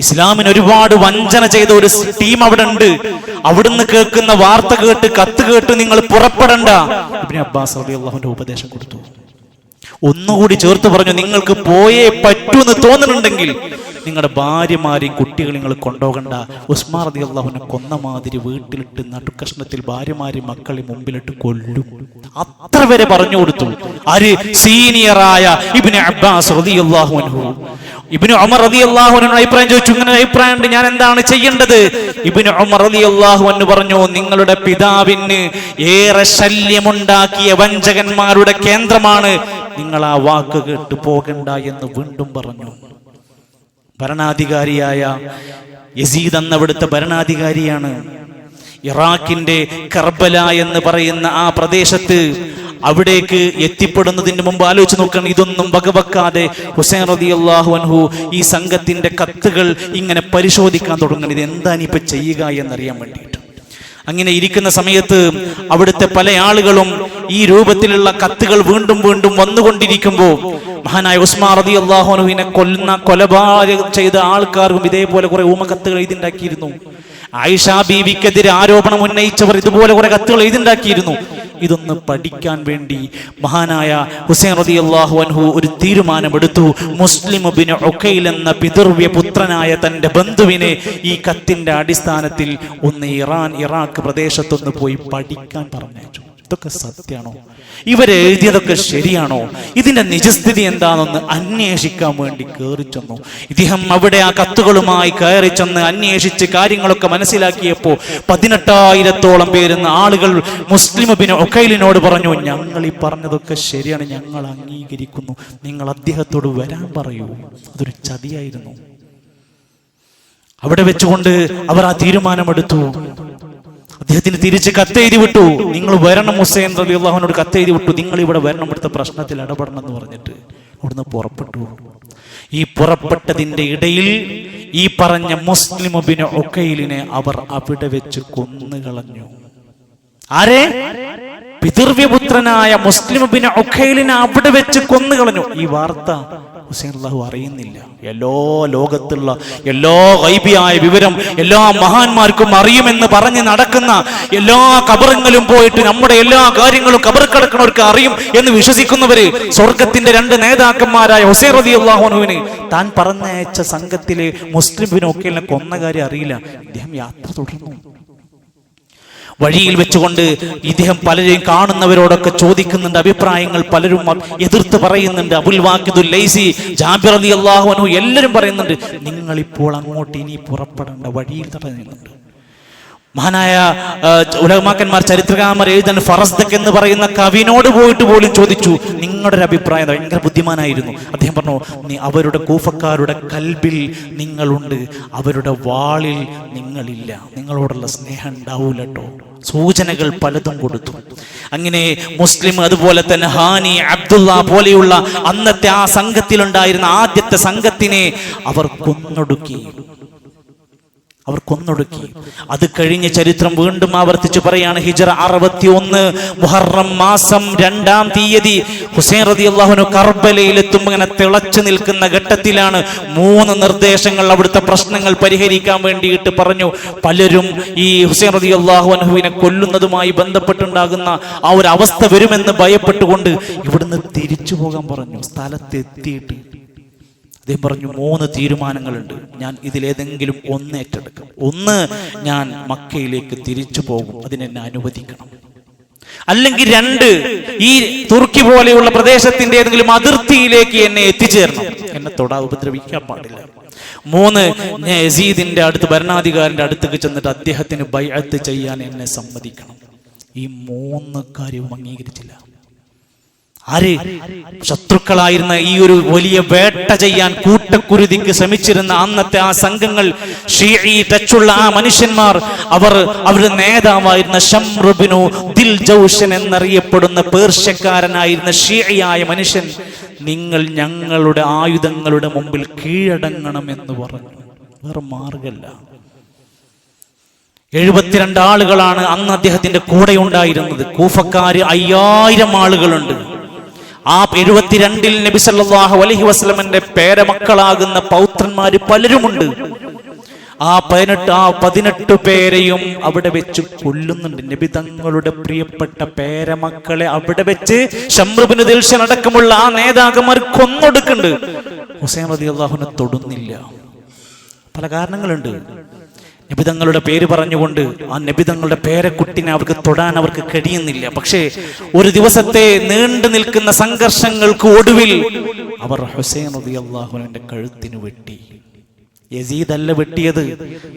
ഇസ്ലാമിന് ഒരുപാട് വഞ്ചന ചെയ്ത ഒരു ടീം അവിടെ ഉണ്ട്. അവിടുന്ന് കേൾക്കുന്ന വാർത്ത കേട്ട്, കത്ത് കേട്ട് നിങ്ങൾ പുറപ്പെടണ്ട. ഇബ്നു അബ്ബാസ് റളിയല്ലാഹു അൻഹു ഉപദേശം കൊടുത്തു. ഒന്നുകൂടി ചേർത്ത് പറഞ്ഞു, നിങ്ങൾക്ക് പോയേ പറ്റൂ എന്ന് തോന്നുന്നുണ്ടെങ്കിൽ നിങ്ങളുടെ ഭാര്യമാരെയും കുട്ടികളെ നിങ്ങൾ കൊണ്ടുപോകണ്ട. ഉസ്മാൻ റളിയല്ലാഹുവിനെ കൊന്ന മാതിരി വീട്ടിലിട്ട് നടുക്കഷ്ണത്തിൽ ഭാര്യമാരെയും മക്കളെ മുമ്പിലിട്ട് കൊല്ലും. അത്ര വരെ പറഞ്ഞു കൊടുത്തു. ആര്? സീനിയറായ ഇബ്നു അബ്ബാസ് റളിയല്ലാഹു അൻഹു. ഇബ്നു ഉമർ റളിയല്ലാഹു അൻഹു അഭിപ്രായം ചോദിച്ചു, ഇങ്ങനെ അഭിപ്രായം ഉണ്ട്, ഞാൻ എന്താണ് ചെയ്യേണ്ടത്? ഇബ്നു ഉമർ റളിയല്ലാഹു അൻഹു പറഞ്ഞു, നിങ്ങളുടെ പിതാവിന് ഏറെ ശല്യമുണ്ടാക്കിയ വഞ്ചകന്മാരുടെ കേന്ദ്രമാണ്, നിങ്ങൾ ആ വാക്ക് കേട്ട് പോകണ്ട എന്ന് വീണ്ടും പറഞ്ഞു. ഭരണാധികാരിയായ യസീദ് എന്നവിടുത്തെ ഭരണാധികാരിയാണ്. ഇറാഖിന്റെ കർബല എന്ന് പറയുന്ന ആ പ്രദേശത്ത് അവിടേക്ക് എത്തിപ്പെടുന്നതിന് മുമ്പ് ആലോചിച്ച് നോക്കണം. ഇതൊന്നും വകവെക്കാതെ ഹുസൈൻ റളിയല്ലാഹു അൻഹു ഈ സംഘത്തിന്റെ കത്തുകൾ ഇങ്ങനെ പരിശോധിക്കാൻ തുടങ്ങണം. ഇത് എന്താണ് ഇപ്പൊ ചെയ്യുക എന്നറിയാൻ വേണ്ടിയിട്ട്. അങ്ങനെ ഇരിക്കുന്ന സമയത്ത് അവിടുത്തെ പല ആളുകളും ഈ രൂപത്തിലുള്ള കത്തുകൾ വീണ്ടും വീണ്ടും വന്നുകൊണ്ടിരിക്കുമ്പോൾ മഹാനായ ഉസ്മാൻ റളിയല്ലാഹു അൻഹുവിനെ കൊലപാതകം ചെയ്ത ആൾക്കാർക്കും ഇതേപോലെ കുറെ ഊമക്കത്തുകൾ എഴുതിണ്ടാക്കിയിരുന്നു. ആയിഷ ബീവിക്കെതിരെ ആരോപണം ഉന്നയിച്ചവർ ഇതുപോലെ കുറെ കത്തുകൾ എഴുതിണ്ടാക്കിയിരുന്നു. ഇതൊന്ന് പഠിക്കാൻ വേണ്ടി മഹാനായ ഹുസൈൻ റളിയല്ലാഹു അൻഹു ഒരു തീരുമാനമെടുത്തു. മുസ്ലിം ഇബ്നു ഉഖൈൽ എന്ന പിതൃവ്യ പുത്രനായ തന്റെ ബന്ധുവിനെ ഈ കത്തിന്റെ അടിസ്ഥാനത്തിൽ ഒന്ന് ഇറാഖ് പ്രദേശത്തൊന്ന് പോയി പഠിക്കാൻ പറഞ്ഞയച്ചു. ഇതൊക്കെ സത്യമാണോ? ഇവരെഴുതിയതൊക്കെ ശരിയാണോ? ഇതിന്റെ നിജസ്ഥിതി എന്താണെന്ന് അന്വേഷിക്കാൻ വേണ്ടി കയറി ചെന്നു. ഇദ്ദേഹം അവിടെ ആ കത്തുകളുമായി കയറി ചെന്ന് അന്വേഷിച്ച് കാര്യങ്ങളൊക്കെ മനസ്സിലാക്കിയപ്പോൾ 18,000-ഓളം പേരുന്ന ആളുകൾ മുസ്ലിം ഇബ്നു ഉഖൈലിനോട് പറഞ്ഞു, ഞങ്ങൾ ഈ പറഞ്ഞതൊക്കെ ശരിയാണ്, ഞങ്ങൾ അംഗീകരിക്കുന്നു, നിങ്ങൾ അദ്ദേഹത്തോട് വരാൻ പറയൂ. അതൊരു ചതിയായിരുന്നു. അവിടെ വെച്ചുകൊണ്ട് അവർ ആ തീരുമാനമെടുത്തു. അദ്ദേഹത്തിന് തിരിച്ച് കത്തെഴുതി വിട്ടു, നിങ്ങൾ വരണം ഹുസൈൻ റളിയല്ലാഹു അൻഹുവിനോട് കത്തെഴുതി വിട്ടു, നിങ്ങൾ ഇവിടെ വരണം, ഇവിടുത്തെ പ്രശ്നത്തിൽ ഇടപെടണം എന്ന് പറഞ്ഞിട്ട് അവിടുന്ന് പുറപ്പെട്ടു. ഈ പുറപ്പെട്ടതിന്റെ ഇടയിൽ ഈ പറഞ്ഞ മുസ്ലിം ഇബ്നു ഉഖൈലിനെ അവർ അവിടെ വെച്ച് കൊന്നുകളഞ്ഞു. ആരെ? പിതൃവ്യപുത്രനായ മുസ്ലിം ഇബ്നു ഉഖൈലിനെ അവിടെ വെച്ച് കൊന്നുകളഞ്ഞു. ഈ വാർത്ത ഹുസൈൻ റളിയല്ലാഹു അറിയുന്നില്ല. എല്ലാ ലോകത്തുള്ള എല്ലാ ഗൈബിയായ വിവരം എല്ലാ മഹാന്മാർക്കും അറിയുമെന്ന് പറഞ്ഞ് നടക്കുന്ന എല്ലാ ഖബറുകളിലും പോയിട്ട് നമ്മുടെ എല്ലാ കാര്യങ്ങളും ഖബറിൽ കിടക്കുന്നവർക്ക് അറിയും എന്ന് വിശ്വസിക്കുന്നവര് സ്വർഗത്തിന്റെ 2 നേതാക്കന്മാരായ ഹുസൈൻ റളിയല്ലാഹു അൻഹുവിനെ താൻ പറഞ്ഞയച്ച സംഘത്തിലെ മുസ്ലിം ഇബ്നു ഉഖൈലിനെ കൊന്ന കാര്യം അറിയില്ല. ഇദ്ദേഹം യാത്ര തുടർന്നു. വഴിയിൽ വെച്ചുകൊണ്ട് ഇദ്ദേഹം പലരെയും കാണുന്നവരോടൊക്കെ ചോദിക്കുന്നുണ്ട്, അഭിപ്രായങ്ങൾ പലരും എതിർത്ത് പറയുന്നുണ്ട്. അബുൽ വാഖിദുൽ ലൈസി, ജാബിർ റളിയല്ലാഹു അൻഹു എല്ലാവരും പറയുന്നുണ്ട്, നിങ്ങളിപ്പോൾ അങ്ങോട്ട് ഇനി പുറപ്പെടേണ്ട, വഴിയിൽ തടയുന്നുണ്ട്. മഹാനായ ഉലമാക്കന്മാർ ചരിത്രകാരന്മാർ എഴുതാൻ ഫറസ്ദഖ് എന്ന് പറയുന്ന കവിനോട് പോയിട്ട് പോലും ചോദിച്ചു, നിങ്ങളുടെ ഒരു അഭിപ്രായം. ഭയങ്കര ബുദ്ധിമാനായിരുന്നു അദ്ദേഹം. പറഞ്ഞു, അവരുടെ കൂഫക്കാരുടെ കൽബിൽ നിങ്ങളുണ്ട്, അവരുടെ വാളിൽ നിങ്ങളില്ല, നിങ്ങളോടുള്ള സ്നേഹം ഉണ്ടാവൂലട്ടോ. സൂചനകൾ പലതും കൊടുത്തു. അങ്ങനെ മുസ്ലിം അതുപോലെ തന്നെ ഹാനി, അബ്ദുള്ള പോലെയുള്ള അന്നത്തെ ആ സംഘത്തിലുണ്ടായിരുന്ന ആദ്യത്തെ സംഘത്തിനെ അവർ കൊന്നൊടുക്കി. അത് കഴിഞ്ഞ ചരിത്രം വീണ്ടും ആവർത്തിച്ച് പറയാണ്. ഹിജ്റ 61 മുഹറം മാസം 2-ാം തീയതി ഹുസൈൻ റളിയല്ലാഹു അൻഹു കർബലയിലെത്തുമ്പോൾ ഇങ്ങനെ തിളച്ചു നിൽക്കുന്ന ഘട്ടത്തിലാണ് 3 നിർദ്ദേശങ്ങൾ അവിടുത്തെ പ്രശ്നങ്ങൾ പരിഹരിക്കാൻ വേണ്ടിയിട്ട് പറഞ്ഞു. പലരും ഈ ഹുസൈൻ റളിയല്ലാഹു അൻഹുവിനെ കൊല്ലുന്നതുമായി ബന്ധപ്പെട്ടുണ്ടാകുന്ന ആ ഒരു അവസ്ഥ വരുമെന്ന് ഭയപ്പെട്ടുകൊണ്ട് ഇവിടുന്ന് തിരിച്ചു പോകാൻ പറഞ്ഞു. സ്ഥലത്തെത്തിയിട്ട് അദ്ദേഹം പറഞ്ഞു, 3 തീരുമാനങ്ങളുണ്ട്, ഞാൻ ഇതിലേതെങ്കിലും ഒന്ന് ഏറ്റെടുക്കും. ഒന്ന്, ഞാൻ മക്കയിലേക്ക് തിരിച്ചു പോകും, അതിനെന്നെ അനുവദിക്കണം. അല്ലെങ്കിൽ 2, ഈ തുർക്കി പോലെയുള്ള പ്രദേശത്തിന്റെ ഏതെങ്കിലും അതിർത്തിയിലേക്ക് എന്നെ എത്തിച്ചേരണം, എന്നെ തൊടാ ഉപദ്രവിക്കാൻ പാടില്ല. 3, യസീദിന്റെ അടുത്ത്, ഭരണാധികാരിന്റെ അടുത്തേക്ക് ചെന്നിട്ട് അദ്ദേഹത്തിന് ബൈഅത്ത് ചെയ്യാൻ എന്നെ സമ്മതിക്കണം. ഈ 3 കാര്യവും അംഗീകരിച്ചില്ല. ആര്? ശത്രുക്കളായിരുന്ന ഈ ഒരു വലിയ വേട്ട ചെയ്യാൻ കൂട്ടക്കുരുതിക്ക് ശ്രമിച്ചിരുന്ന അന്നത്തെ ആ സംഘങ്ങൾ, ഷീഈ ടച്ചുള്ള ആ മനുഷ്യന്മാർ, അവരുടെ നേതാവായിരുന്ന ശംർ ഇബ്നു ദിൽജൗഷൻ എന്നറിയപ്പെടുന്ന പേർഷ്യക്കാരനായിരുന്ന ഷീഈയായ മനുഷ്യൻ, നിങ്ങൾ ഞങ്ങളുടെ ആയുധങ്ങളുടെ മുമ്പിൽ കീഴടങ്ങണം എന്ന് പറഞ്ഞു. വേറെ മാർഗമില്ല. 72 ആളുകളാണ് അന്ന് അദ്ദേഹത്തിന്റെ കൂടെ ഉണ്ടായിരുന്നത്. കൂഫക്കാര് 5000 ആളുകളുണ്ട്. ആ 72-ൽ നബി സല്ലല്ലാഹു അലൈഹി വസല്ലമയുടെ പേരമക്കളാകുന്ന പൗത്രന്മാര് പലരുമുണ്ട്. ആ 18 പേരെയും അവിടെ വെച്ച് കൊല്ലുന്നുണ്ട്. നബി തങ്ങളുടെ പ്രിയപ്പെട്ട പേരമക്കളെ അവിടെ വെച്ച് ശംർ ഇബ്നു ദിൽഷൻ അടക്കമുള്ള ആ നേതാക്കന്മാർ കൊന്നൊടുക്കുന്നുണ്ട്. ഹുസൈൻ റളിയല്ലാഹു അൻഹു തൊടുന്നില്ല. പല കാരണങ്ങളുണ്ട്. നബിതങ്ങളുടെ പേര് പറഞ്ഞുകൊണ്ട് ആ നബിതങ്ങളുടെ പേരക്കുട്ടിനെ അവർക്ക് തൊടാൻ അവർക്ക് കഴിയുന്നില്ല. പക്ഷേ ഒരു ദിവസത്തെ നീണ്ടു നിൽക്കുന്ന സംഘർഷങ്ങൾക്ക് ഒടുവിൽ അവർ ഹുസൈൻ റളിയല്ലാഹു അൻഹുവിന്റെ കഴുത്തിന് വെട്ടി. യസീദ് അല്ല വെട്ടിയത്,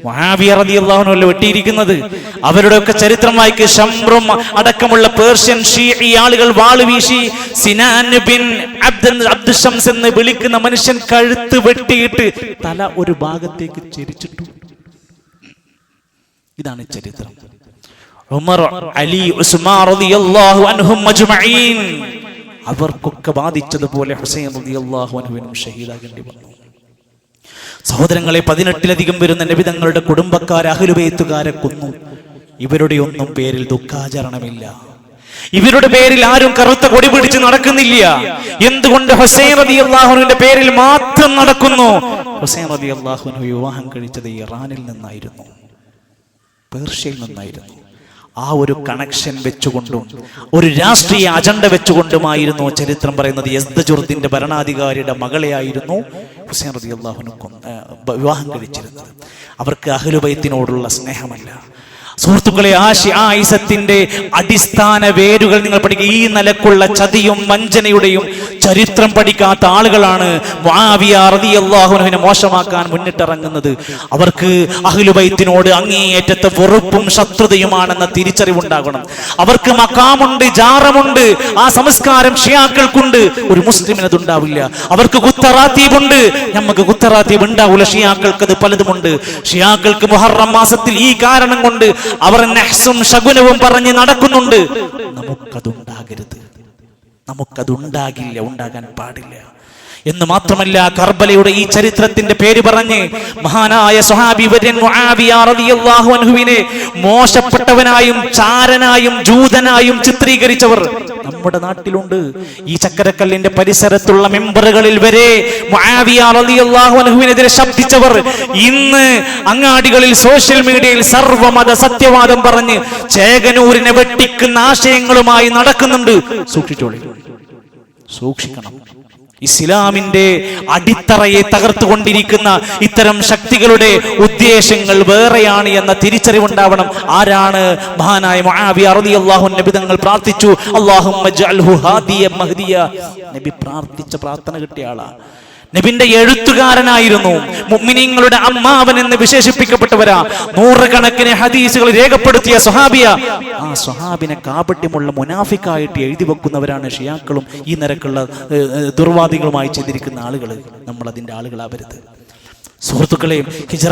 മുആവിയ റളിയല്ലാഹു അൻഹു അല്ല വെട്ടിയിരിക്കുന്നത്. അവരുടെയൊക്കെ ചരിത്രം വായിക്ക്. ശംറും അടക്കമുള്ള പേർഷ്യൻ ഷീഈ ആളുകൾ വാള് വീശി സിനാൻ ബിൻ അബ്ദു ഷംസ് എന്ന് വിളിക്കുന്ന മനുഷ്യൻ കഴുത്ത് വെട്ടിയിട്ട് തല ഒരു ഭാഗത്തേക്ക് ചെരിച്ചിട്ടു. ഇതാണ് ചരിത്രം. ഉമർ, അലി, ഉസ്മാൻ റളിയല്ലാഹു അൻഹും അജ്മഈൻ, അവർക്കൊക്കെ ബാധിച്ചതുപോലെ ഹുസൈൻ റളിയല്ലാഹു അൻഹുവിനും ഷഹീദാകേണ്ടി വന്നു. സഹോദരങ്ങളെ, 18-ലധികം വരുന്ന നബി തങ്ങളുടെ കുടുംബക്കാരെ, അഹ്ലുബൈത്തുകാരെ കൊന്നു. ഇവരുടെ ഒന്നും പേരിൽ ദുഃഖാചരണമില്ല. ഇവരുടെ പേരിൽ ആരും കറുത്ത കൊടി പിടിച്ച് നടക്കുന്നില്ല. എന്തുകൊണ്ട് ഹുസൈൻ റളിയല്ലാഹുവിന്റെ പേരിൽ മാത്രം നടക്കുന്നു? ഹുസൈൻ റളിയല്ലാഹു വിവാഹം കഴിച്ചത് ഇറാനിൽ നിന്നായിരുന്നു, പേർഷ്യയിൽ നിന്നായിരുന്നു. ആ ഒരു കണക്ഷൻ വെച്ചുകൊണ്ടും ഒരു രാഷ്ട്രീയ അജണ്ട വെച്ചുകൊണ്ടുമായിരുന്നു ചരിത്രം പറയുന്നത് യസ്ദജുർദിന്റെ ഭരണാധികാരിയുടെ മകളെയായിരുന്നു ഹുസൈൻ റളിയല്ലാഹു വിവാഹം കഴിച്ചിരുന്നത്. അവർക്ക് അഹ്ലുബൈത്തിനോടുള്ള സ്നേഹമല്ല. സുഹൃത്തുക്കളെ, ആയിസത്തിന്റെ അടിസ്ഥാന വേരുകൾ നിങ്ങൾ പഠിക്കുക. ഈ നിലക്കുള്ള ചതിയും വഞ്ചനയുടെയും ചരിത്രം പഠിക്കാത്ത ആളുകളാണ് മുആവിയ റളിയല്ലാഹു അൻഹുവിനെ മോശമാക്കാൻ മുന്നിട്ടിറങ്ങുന്നത്. അവർക്ക് അഹ്ലുബൈത്തിനോട് അങ്ങേയറ്റത്തെ വെറുപ്പും ശത്രുതയുമാണെന്ന തിരിച്ചറിവുണ്ടാകണം. അവർക്ക് മഖാമുണ്ട്, ജാറമുണ്ട്, ആ സംസ്കാരം ഷിയാക്കൾക്കുണ്ട്. ഒരു മുസ്ലിമിന് അതുണ്ടാവില്ല. അവർക്ക് കുത്തറാത്തീബുണ്ട്, നമുക്ക് കുത്തറാത്തീബ് ഉണ്ടാവില്ല. ഷിയാക്കൾക്ക് അത് പലതുമുണ്ട്. ഷിയാക്കൾക്ക് മുഹറം മാസത്തിൽ ഈ കാരണം കൊണ്ട് അവർ നഹ്സും ശകുനവും പറഞ്ഞ് നടക്കുന്നുണ്ട്. നമുക്കതുണ്ടാകരുത്, നമുക്കതുണ്ടാകില്ല, ഉണ്ടാകാൻ പാടില്ല. എന്ന് മാത്രമല്ല, കർബലയുടെ ഈ ചരിത്രത്തിന്റെ പേര് പറഞ്ഞ് മഹാനായ സ്വഹാബി വര്യൻ മുആവിയ റളിയല്ലാഹു അൻഹുവിനെ മോശപ്പെട്ടവനായും ചാരനായും ജൂതനായും ചിത്രീകരിച്ചവർ നമ്മുടെ നാട്ടിലുണ്ട്. ഈ ചക്കരക്കല്ലിന്റെ പരിസരത്തുള്ള മെമ്പറുകളിൽ വരെ മുആവിയ റളിയല്ലാഹു അൻഹുവിനെതിരെ ശബ്ദിച്ചവർ ഇന്ന് അങ്ങാടികളിൽ സോഷ്യൽ മീഡിയയിൽ സർവ്വമത സത്യവാദം പറഞ്ഞ് ചേകനൂരിനെ വെട്ടിക്കുന്ന ആശയങ്ങളുമായി നടക്കുന്നുണ്ട്. സൂക്ഷിക്കണം. ഇസ്ലാമിന്റെ അടിത്തറയെ തകർത്തുകൊണ്ടിരിക്കുന്ന ഇത്തരം ശക്തികളുടെ ഉദ്ദേശങ്ങൾ വേറെയാണ് എന്ന തിരിച്ചറിവുണ്ടാവണം. ആരാണ്? മഹാനായ മുആവിയ റളിയല്ലാഹു അൻഹു നബി തങ്ങൾ പ്രാർത്ഥിച്ചു, അല്ലാഹുമ്മ ജഅൽഹു ഹാദിയ മഹ്ദിയ. നബി പ്രാർത്ഥിച്ച പ്രാർത്ഥന കിട്ടിയ ആളാ. നബിന്റെ എഴുത്തുകാരനായിരുന്നു. മുഅ്മിനീങ്ങളുടെ അമ്മാവൻ എന്ന് വിശേഷിപ്പിക്കപ്പെട്ടവരാ. നൂറുകണക്കിന് ഹദീസുകൾ രേഖപ്പെടുത്തിയ സ്വഹാബിയ. ആ സ്വഹാബിനെ കാപട്യമുള്ള മുനാഫിക്കായിട്ട് എഴുതി വെക്കുന്നവരാണ് ഷിയാക്കളും ഈ നിരക്കുള്ള ദുർവാദികളുമായി ചെയ്തിരിക്കുന്ന ആളുകൾ. നമ്മൾ അതിന്റെ ആളുകളാവരുത്. സുഹൃത്തുക്കളെ, ഹിജ്റ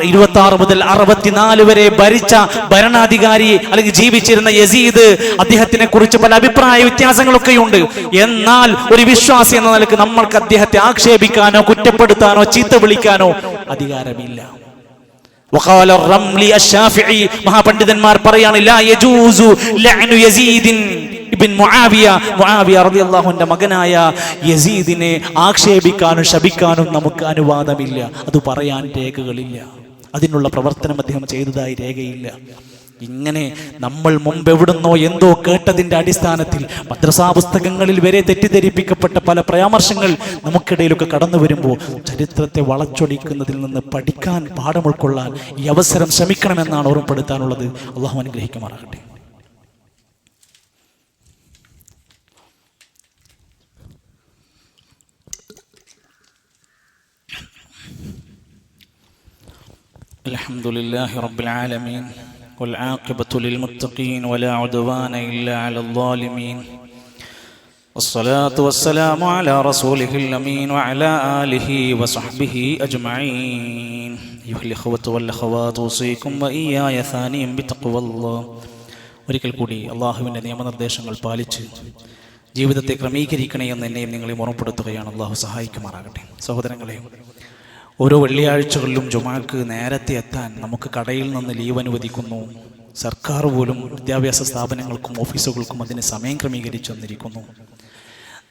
26 മുതൽ 64 വരെ ഭരിച്ച ഭരണാധികാരി അല്ലെങ്കിൽ ജീവിച്ചിരുന്ന യസീദ്, അദ്ദേഹത്തിനെ കുറിച്ച് പല അഭിപ്രായ വ്യത്യാസങ്ങളൊക്കെയുണ്ട്. എന്നാൽ ഒരു വിശ്വാസി എന്ന നിലക്ക് നമ്മൾക്ക് അദ്ദേഹത്തെ ആക്ഷേപിക്കാനോ കുറ്റപ്പെടുത്താനോ ചീത്ത വിളിക്കാനോ അധികാരമില്ല. മഹാപണ്ഡിതന്മാർ പറയാണ്, ലാ യജൂസു ലഅ്നു യസീദിൻ ഇബ്ൻ മുആവിയ. മുആവിയ റളിയല്ലാഹുവിന്റെ മകനായ യസീദിനെ ആക്ഷേപിക്കാനും ശപിക്കാനും നമുക്ക് അനുവാദമില്ല. അത് പറയാൻ രേഖകളില്ല. അതിനുള്ള പ്രവർത്തനം അദ്ദേഹം ചെയ്തതായി രേഖയില്ല. ഇങ്ങനെ നമ്മൾ മുമ്പ് എവിടുന്നോ എന്തോ കേട്ടതിന്റെ അടിസ്ഥാനത്തിൽ മദ്രസാ പുസ്തകങ്ങളിൽ വരെ തെറ്റിദ്ധരിപ്പിക്കപ്പെട്ട പല പരാമർശങ്ങൾ നമുക്കിടയിലൊക്കെ കടന്നു വരുമ്പോൾ ചരിത്രത്തെ വളച്ചൊടിക്കുന്നതിൽ നിന്ന് പഠിക്കാൻ, പാഠം ഉൾക്കൊള്ളാൻ ഈ അവസരം ശ്രമിക്കണമെന്നാണ് ഓർമ്മപ്പെടുത്താനുള്ളത്. അല്ലാഹു അനുഗ്രഹിക്കുമാറാകട്ടെ. അൽഹംദുലില്ലാഹി റബ്ബിൽ ആലമീൻ والعاقبة للمتقين ولا عدوان إلا على الظالمين والصلاة والسلام على رسوله الأمين وعلى آله وصحبه أجمعين أيها الإخوة والأخوات أوصيكم وإياي ثانيا بتقوى الله. ഒരിക്കൽ കൂടി അള്ളാഹുവിൻ്റെ നിയമനിർദ്ദേശങ്ങൾ പാലിച്ച് ജീവിതത്തെ ക്രമീകരിക്കണേ എന്ന് എന്നെയും നിങ്ങളെ ഓർമ്മപ്പെടുത്തുകയാണ്. അള്ളാഹു സഹായിക്കുമാറാകട്ടെ. സഹോദരങ്ങളെ, ഓരോ വെള്ളിയാഴ്ചകളിലും ജുമാക്ക് നേരത്തെ എത്താൻ നമുക്ക് കടയിൽ നിന്ന് ലീവ് അനുവദിക്കുന്നു. സർക്കാർ പോലും വിദ്യാഭ്യാസ സ്ഥാപനങ്ങൾക്കും ഓഫീസുകൾക്കും അതിന് സമയം ക്രമീകരിച്ചു വന്നിരിക്കുന്നു.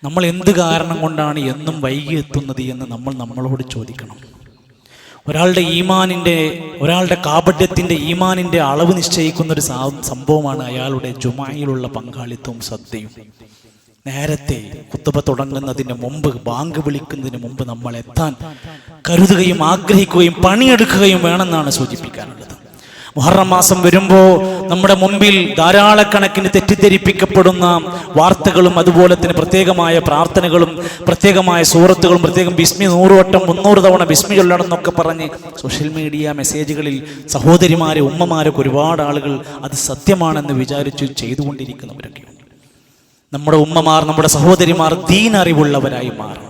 നമ്മൾ എന്ത് കാരണം കൊണ്ടാണ് എന്നും വൈകി എത്തുന്നത് എന്ന് നമ്മൾ നമ്മളോട് ചോദിക്കണം. ഒരാളുടെ കാപട്യത്തിൻ്റെ ഈമാനിൻ്റെ അളവ് നിശ്ചയിക്കുന്നൊരു സംഭവമാണ് അയാളുടെ ജുമായിലുള്ള പങ്കാളിത്തവും ശ്രദ്ധയും. നേരത്തെ ഖുത്ബ തുടങ്ങുന്നതിന് മുമ്പ്, ബാങ്ക് വിളിക്കുന്നതിന് മുമ്പ് നമ്മൾ എത്താൻ കരുതുകയും ആഗ്രഹിക്കുകയും പണിയെടുക്കുകയും വേണമെന്നാണ് സൂചിപ്പിക്കാനുള്ളത്. മുഹറം മാസം വരുമ്പോൾ നമ്മുടെ മുമ്പിൽ ധാരാളക്കണക്കിന് തെറ്റിദ്ധരിപ്പിക്കപ്പെടുന്ന വാർത്തകളും അതുപോലെ തന്നെ പ്രത്യേകമായ പ്രാർത്ഥനകളും പ്രത്യേകമായ സൂറത്തുകളും പ്രത്യേകം ബിസ്മി 100 വട്ടം 300 തവണ ബിസ്മി ചൊല്ലണം എന്നൊക്കെ പറഞ്ഞ് സോഷ്യൽ മീഡിയ മെസ്സേജുകളിൽ സഹോദരിമാരെ, ഉമ്മമാരൊക്കെ ഒരുപാട് ആളുകൾ അത് സത്യമാണെന്ന് വിചാരിച്ചു ചെയ്തുകൊണ്ടിരിക്കുന്നവരൊക്കെയുണ്ട്. നമ്മുടെ ഉമ്മമാർ, നമ്മുടെ സഹോദരിമാർ ദീൻ അറിവുള്ളവരായി മാറണം.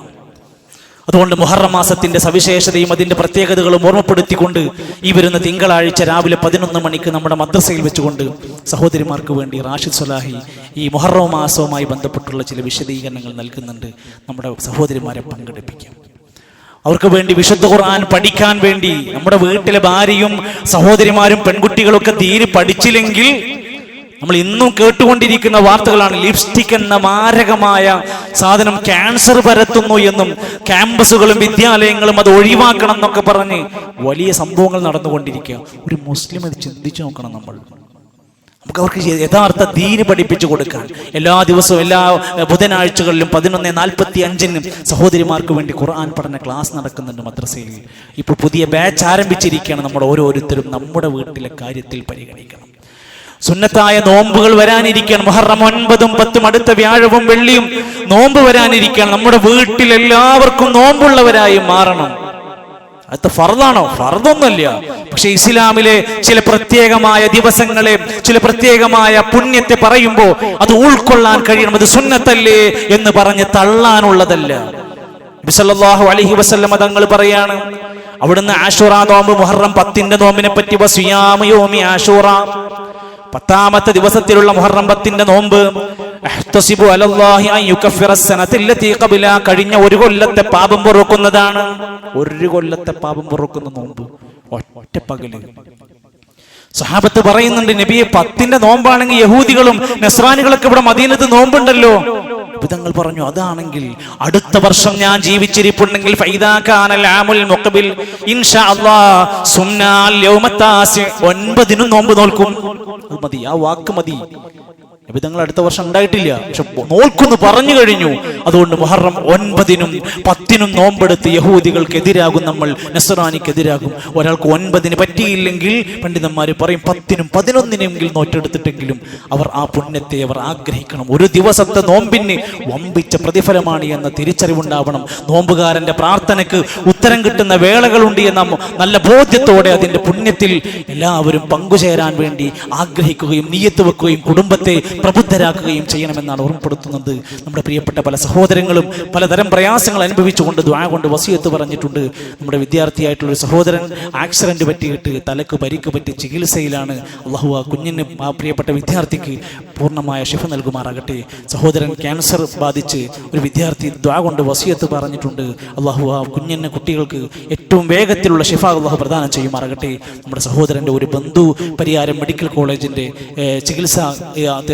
അതുകൊണ്ട് മുഹറം മാസത്തിന്റെ സവിശേഷതയും അതിന്റെ പ്രത്യേകതകളും ഓർമ്മപ്പെടുത്തിക്കൊണ്ട് ഈ വരുന്ന തിങ്കളാഴ്ച രാവിലെ 11 മണിക്ക് നമ്മുടെ മദ്രസയിൽ വെച്ചുകൊണ്ട് സഹോദരിമാർക്ക് വേണ്ടി റാഷിദ് സ്വലാഹി ഈ മുഹറം മാസവുമായി ബന്ധപ്പെട്ടുള്ള ചില വിശദീകരണങ്ങൾ നൽകുന്നുണ്ട്. നമ്മുടെ സഹോദരിമാരെ പങ്കെടുപ്പിക്കാം. അവർക്ക് വേണ്ടി വിശുദ്ധ ഖുർആൻ പഠിക്കാൻ വേണ്ടി നമ്മുടെ വീട്ടിലെ ഭാര്യയും സഹോദരിമാരും പെൺകുട്ടികളൊക്കെ ദീന് പഠിച്ചില്ലെങ്കിൽ നമ്മൾ ഇന്നും കേട്ടുകൊണ്ടിരിക്കുന്ന വാർത്തകളാണ്. ലിപ്സ്റ്റിക് എന്ന മാരകമായ സാധനം ക്യാൻസർ പരത്തുന്നു എന്നും ക്യാമ്പസുകളും വിദ്യാലയങ്ങളും അത് ഒഴിവാക്കണം എന്നൊക്കെ പറഞ്ഞ് വലിയ സംഭവങ്ങൾ നടന്നുകൊണ്ടിരിക്കുക. ഒരു മുസ്ലിം അത് ചിന്തിച്ചു നോക്കണം. നമുക്ക് അവർക്ക് യഥാർത്ഥ ദീന് പഠിപ്പിച്ചു കൊടുക്കാൻ എല്ലാ ദിവസവും എല്ലാ ബുധനാഴ്ചകളിലും 11:45 സഹോദരിമാർക്ക് വേണ്ടി ഖുർആൻ പഠന ക്ലാസ് നടക്കുന്നുണ്ട് മദ്രസയിൽ. ഇപ്പോൾ പുതിയ ബാച്ച് ആരംഭിച്ചിരിക്കുകയാണ്. നമ്മൾ ഓരോരുത്തരും നമ്മുടെ വീട്ടിലെ കാര്യത്തിൽ പരിഗണിക്കണം. സുന്നത്തായ നോമ്പുകൾ വരാനിരിക്കുകയാണ്. മുഹറം 9, 10 അടുത്ത വ്യാഴവും വെള്ളിയും നോമ്പ് വരാനിരിക്കുകയാണ്. നമ്മുടെ വീട്ടിൽ എല്ലാവർക്കും നോമ്പുള്ളവരായി മാറണം. അത് ഫർദാണോ? ഫർദൊന്നുമല്ല. പക്ഷെ ഇസ്ലാമിലെ ചില പ്രത്യേകമായ ദിവസങ്ങളെ, ചില പ്രത്യേകമായ പുണ്യത്തെ പറയുമ്പോൾ അത് ഉൾക്കൊള്ളാൻ കഴിയണം. അത് സുന്നത്തല്ലേ എന്ന് പറഞ്ഞ് തള്ളാനുള്ളതല്ല. നബി സല്ലല്ലാഹു അലൈഹി വസല്ലം തങ്ങൾ പറയാണ്, അവിടുന്ന് ആശൂറ നോമ്പ്, മുഹറം 10 നോമ്പിനെ പറ്റി വസിയാമു യൗമി ആശൂറ, 10ാമത്തെ ദിവസത്തിലുള്ള മുഹറം 10 നോമ്പ്, അഹ്തസിബു അലല്ലാഹി അൻ യുകഫിറ സനതല്ലതി ഖബല, കഴിഞ്ഞ ഒരു കൊല്ലത്തെ പാപം പൊറുക്കുന്നതാണ്. ഒരു കൊല്ലത്തെ പാപം പൊറുക്കുന്ന നോമ്പ് ഒറ്റ പകല്. സഹാബത്ത് പറയുന്നുണ്ട്, നബിയെ 10 നോമ്പാണെങ്കിൽ യഹൂദികളും നസ്രാനികളൊക്കെ ഇവിടെ മദീനത്ത് നോമ്പുണ്ടല്ലോ. തങ്ങൾ പറഞ്ഞു, അതാണെങ്കിൽ അടുത്ത വർഷം ഞാൻ ജീവിച്ചിരിപ്പുണ്ടെങ്കിൽ ഫൈദാ കാനൽ ആമുൽ മുഖബിൽ ഇൻഷാ അല്ലാഹ് സുംനാൽ യൗമത്താസി, 9 നോമ്പ് നോൽക്കും. അത് മതി, ആ വാക്ക് മതി. നബി തങ്ങൾ അടുത്ത വർഷം ഉണ്ടായിട്ടില്ല, പക്ഷെ നോൽക്കുന്നു പറഞ്ഞു കഴിഞ്ഞു. അതുകൊണ്ട് മുഹറം 9, 10 നോമ്പെടുത്ത് യഹൂദികൾക്ക് എതിരാകും നമ്മൾ, നസ്രാനിക്കെതിരാകും. ഒരാൾക്ക് 9 പറ്റിയില്ലെങ്കിൽ പണ്ഡിതന്മാര് പറയും 10, 11 നോറ്റെടുത്തിട്ടെങ്കിലും അവർ ആ പുണ്യത്തെ അവർ ആഗ്രഹിക്കണം. ഒരു ദിവസത്തെ നോമ്പിന് വമ്പിച്ച പ്രതിഫലമാണ് എന്ന തിരിച്ചറിവുണ്ടാവണം. നോമ്പുകാരന്റെ പ്രാർത്ഥനയ്ക്ക് ഉത്തരം കിട്ടുന്ന വേളകളുണ്ട് എന്ന നല്ല ബോധ്യത്തോടെ അതിന്റെ പുണ്യത്തിൽ എല്ലാവരും പങ്കുചേരാൻ വേണ്ടി ആഗ്രഹിക്കുകയും നിയ്യത്ത് വെക്കുകയും കുടുംബത്തെ പ്രബുദ്ധരാക്കുകയും ചെയ്യണമെന്നാണ് ഓർമ്മപ്പെടുത്തുന്നത്. നമ്മുടെ പ്രിയപ്പെട്ട പല സഹോദരങ്ങളും പലതരം പ്രയാസങ്ങൾ അനുഭവിച്ചുകൊണ്ട് ദുആ കൊണ്ട് വസിയത്ത് പറഞ്ഞിട്ടുണ്ട്. നമ്മുടെ വിദ്യാർത്ഥിയായിട്ടുള്ളൊരു സഹോദരൻ ആക്സിഡന്റ് പറ്റിയിട്ട് തലക്ക് പരിക്ക് പറ്റി ചികിത്സയിലാണ്. അല്ലാഹു ആ കുഞ്ഞിന്, ആ പ്രിയപ്പെട്ട വിദ്യാർത്ഥിക്ക് പൂർണ്ണമായ ശിഫ നൽകുമാറാകട്ടെ. സഹോദരൻ ക്യാൻസർ ബാധിച്ച് ഒരു വിദ്യാർത്ഥി ദുആ കൊണ്ട് വസിയത്ത് പറഞ്ഞിട്ടുണ്ട്. അല്ലാഹു ആ കുഞ്ഞിന്, കുട്ടികൾക്ക് ഏറ്റവും വേഗത്തിലുള്ള ശിഫ അല്ലാഹു പ്രദാനം ചെയ്യുമാറാകട്ടെ. നമ്മുടെ സഹോദരന്റെ ഒരു ബന്ധു പരിയാരം മെഡിക്കൽ കോളേജിന്റെ ചികിത്സ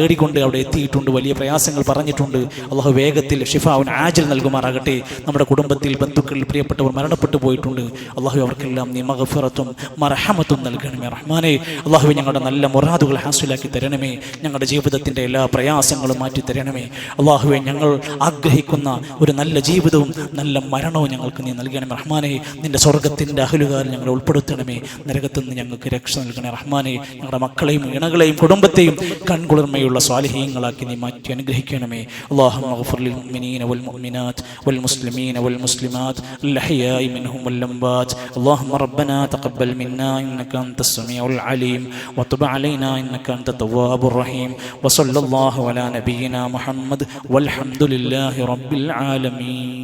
തേടിക്കൊണ്ട് അവിടെ എത്തിയിട്ടുണ്ട്. വലിയ പ്രയാസങ്ങൾ പറഞ്ഞിട്ടുണ്ട്. അല്ലാഹു വേഗത്തിൽ ഷിഫാഉൻ ആജിൽ നൽകുമാറാകട്ടെ. നമ്മുടെ കുടുംബത്തിൽ, ബന്ധുക്കളിൽ പ്രിയപ്പെട്ടവർ മരണപ്പെട്ടു പോയിട്ടുണ്ട്. അല്ലാഹു അവർക്കെല്ലാം നീ മഗ്ഫിറത്തും മർഹമത്തും നൽകണമേ റഹ്മാനേ. അല്ലാഹു ഞങ്ങളുടെ നല്ല മുറാദുകൾ ഹാസിലാക്കി തരണമേ. ഞങ്ങളുടെ ജീവിതത്തിന്റെ എല്ലാ പ്രയാസങ്ങളും മാറ്റി തരണമേ. അല്ലാഹുവേ, ഞങ്ങൾ ആഗ്രഹിക്കുന്ന ഒരു നല്ല ജീവിതവും നല്ല മരണവും ഞങ്ങൾക്ക് നീ നൽകണമേ റഹ്മാനേ. നിന്റെ സ്വർഗത്തിന്റെ അഹ്ലുകാരിൽ ഞങ്ങളെ ഉൾപ്പെടുത്തണമേ. നരകത്തിൽ നിന്ന് ഞങ്ങൾക്ക് രക്ഷ നൽകണേ റഹ്മാനേ. ഞങ്ങളുടെ മക്കളെയും ഇണകളെയും കുടുംബത്തെയും കൺകുളിർമയുള്ള സ്വാലിഹീങ്ങളാക്കി നീ മാറ്റി അനുഗ്രഹിക്കണമേ. അല്ലാഹുമ്മ ഗ്ഫിർ ലിൽ മുഅ്മിനീന വൽ മുഅ്മിനാത്ത് വൽ മുസ്ലിമീന വൽ മുസ്ലിമാത്ത് അൽഹയാഇ മിൻഹും വൽ അംവാത്ത്. അല്ലാഹുമ്മ റബ്ബനാ തഖബ്ബൽ മിന്നാ ഇന്നക അൻതസ് സമീഉൽ അലീം വതുബ് അലൈനാ ഇന്നക അൻത തവ്വാബുർ റഹീം. വസല്ലല്ലാഹു അലാ നബിയിനാ മുഹമ്മദ് വൽഹംദുലില്ലാഹി റബ്ബിൽ ആലമീൻ.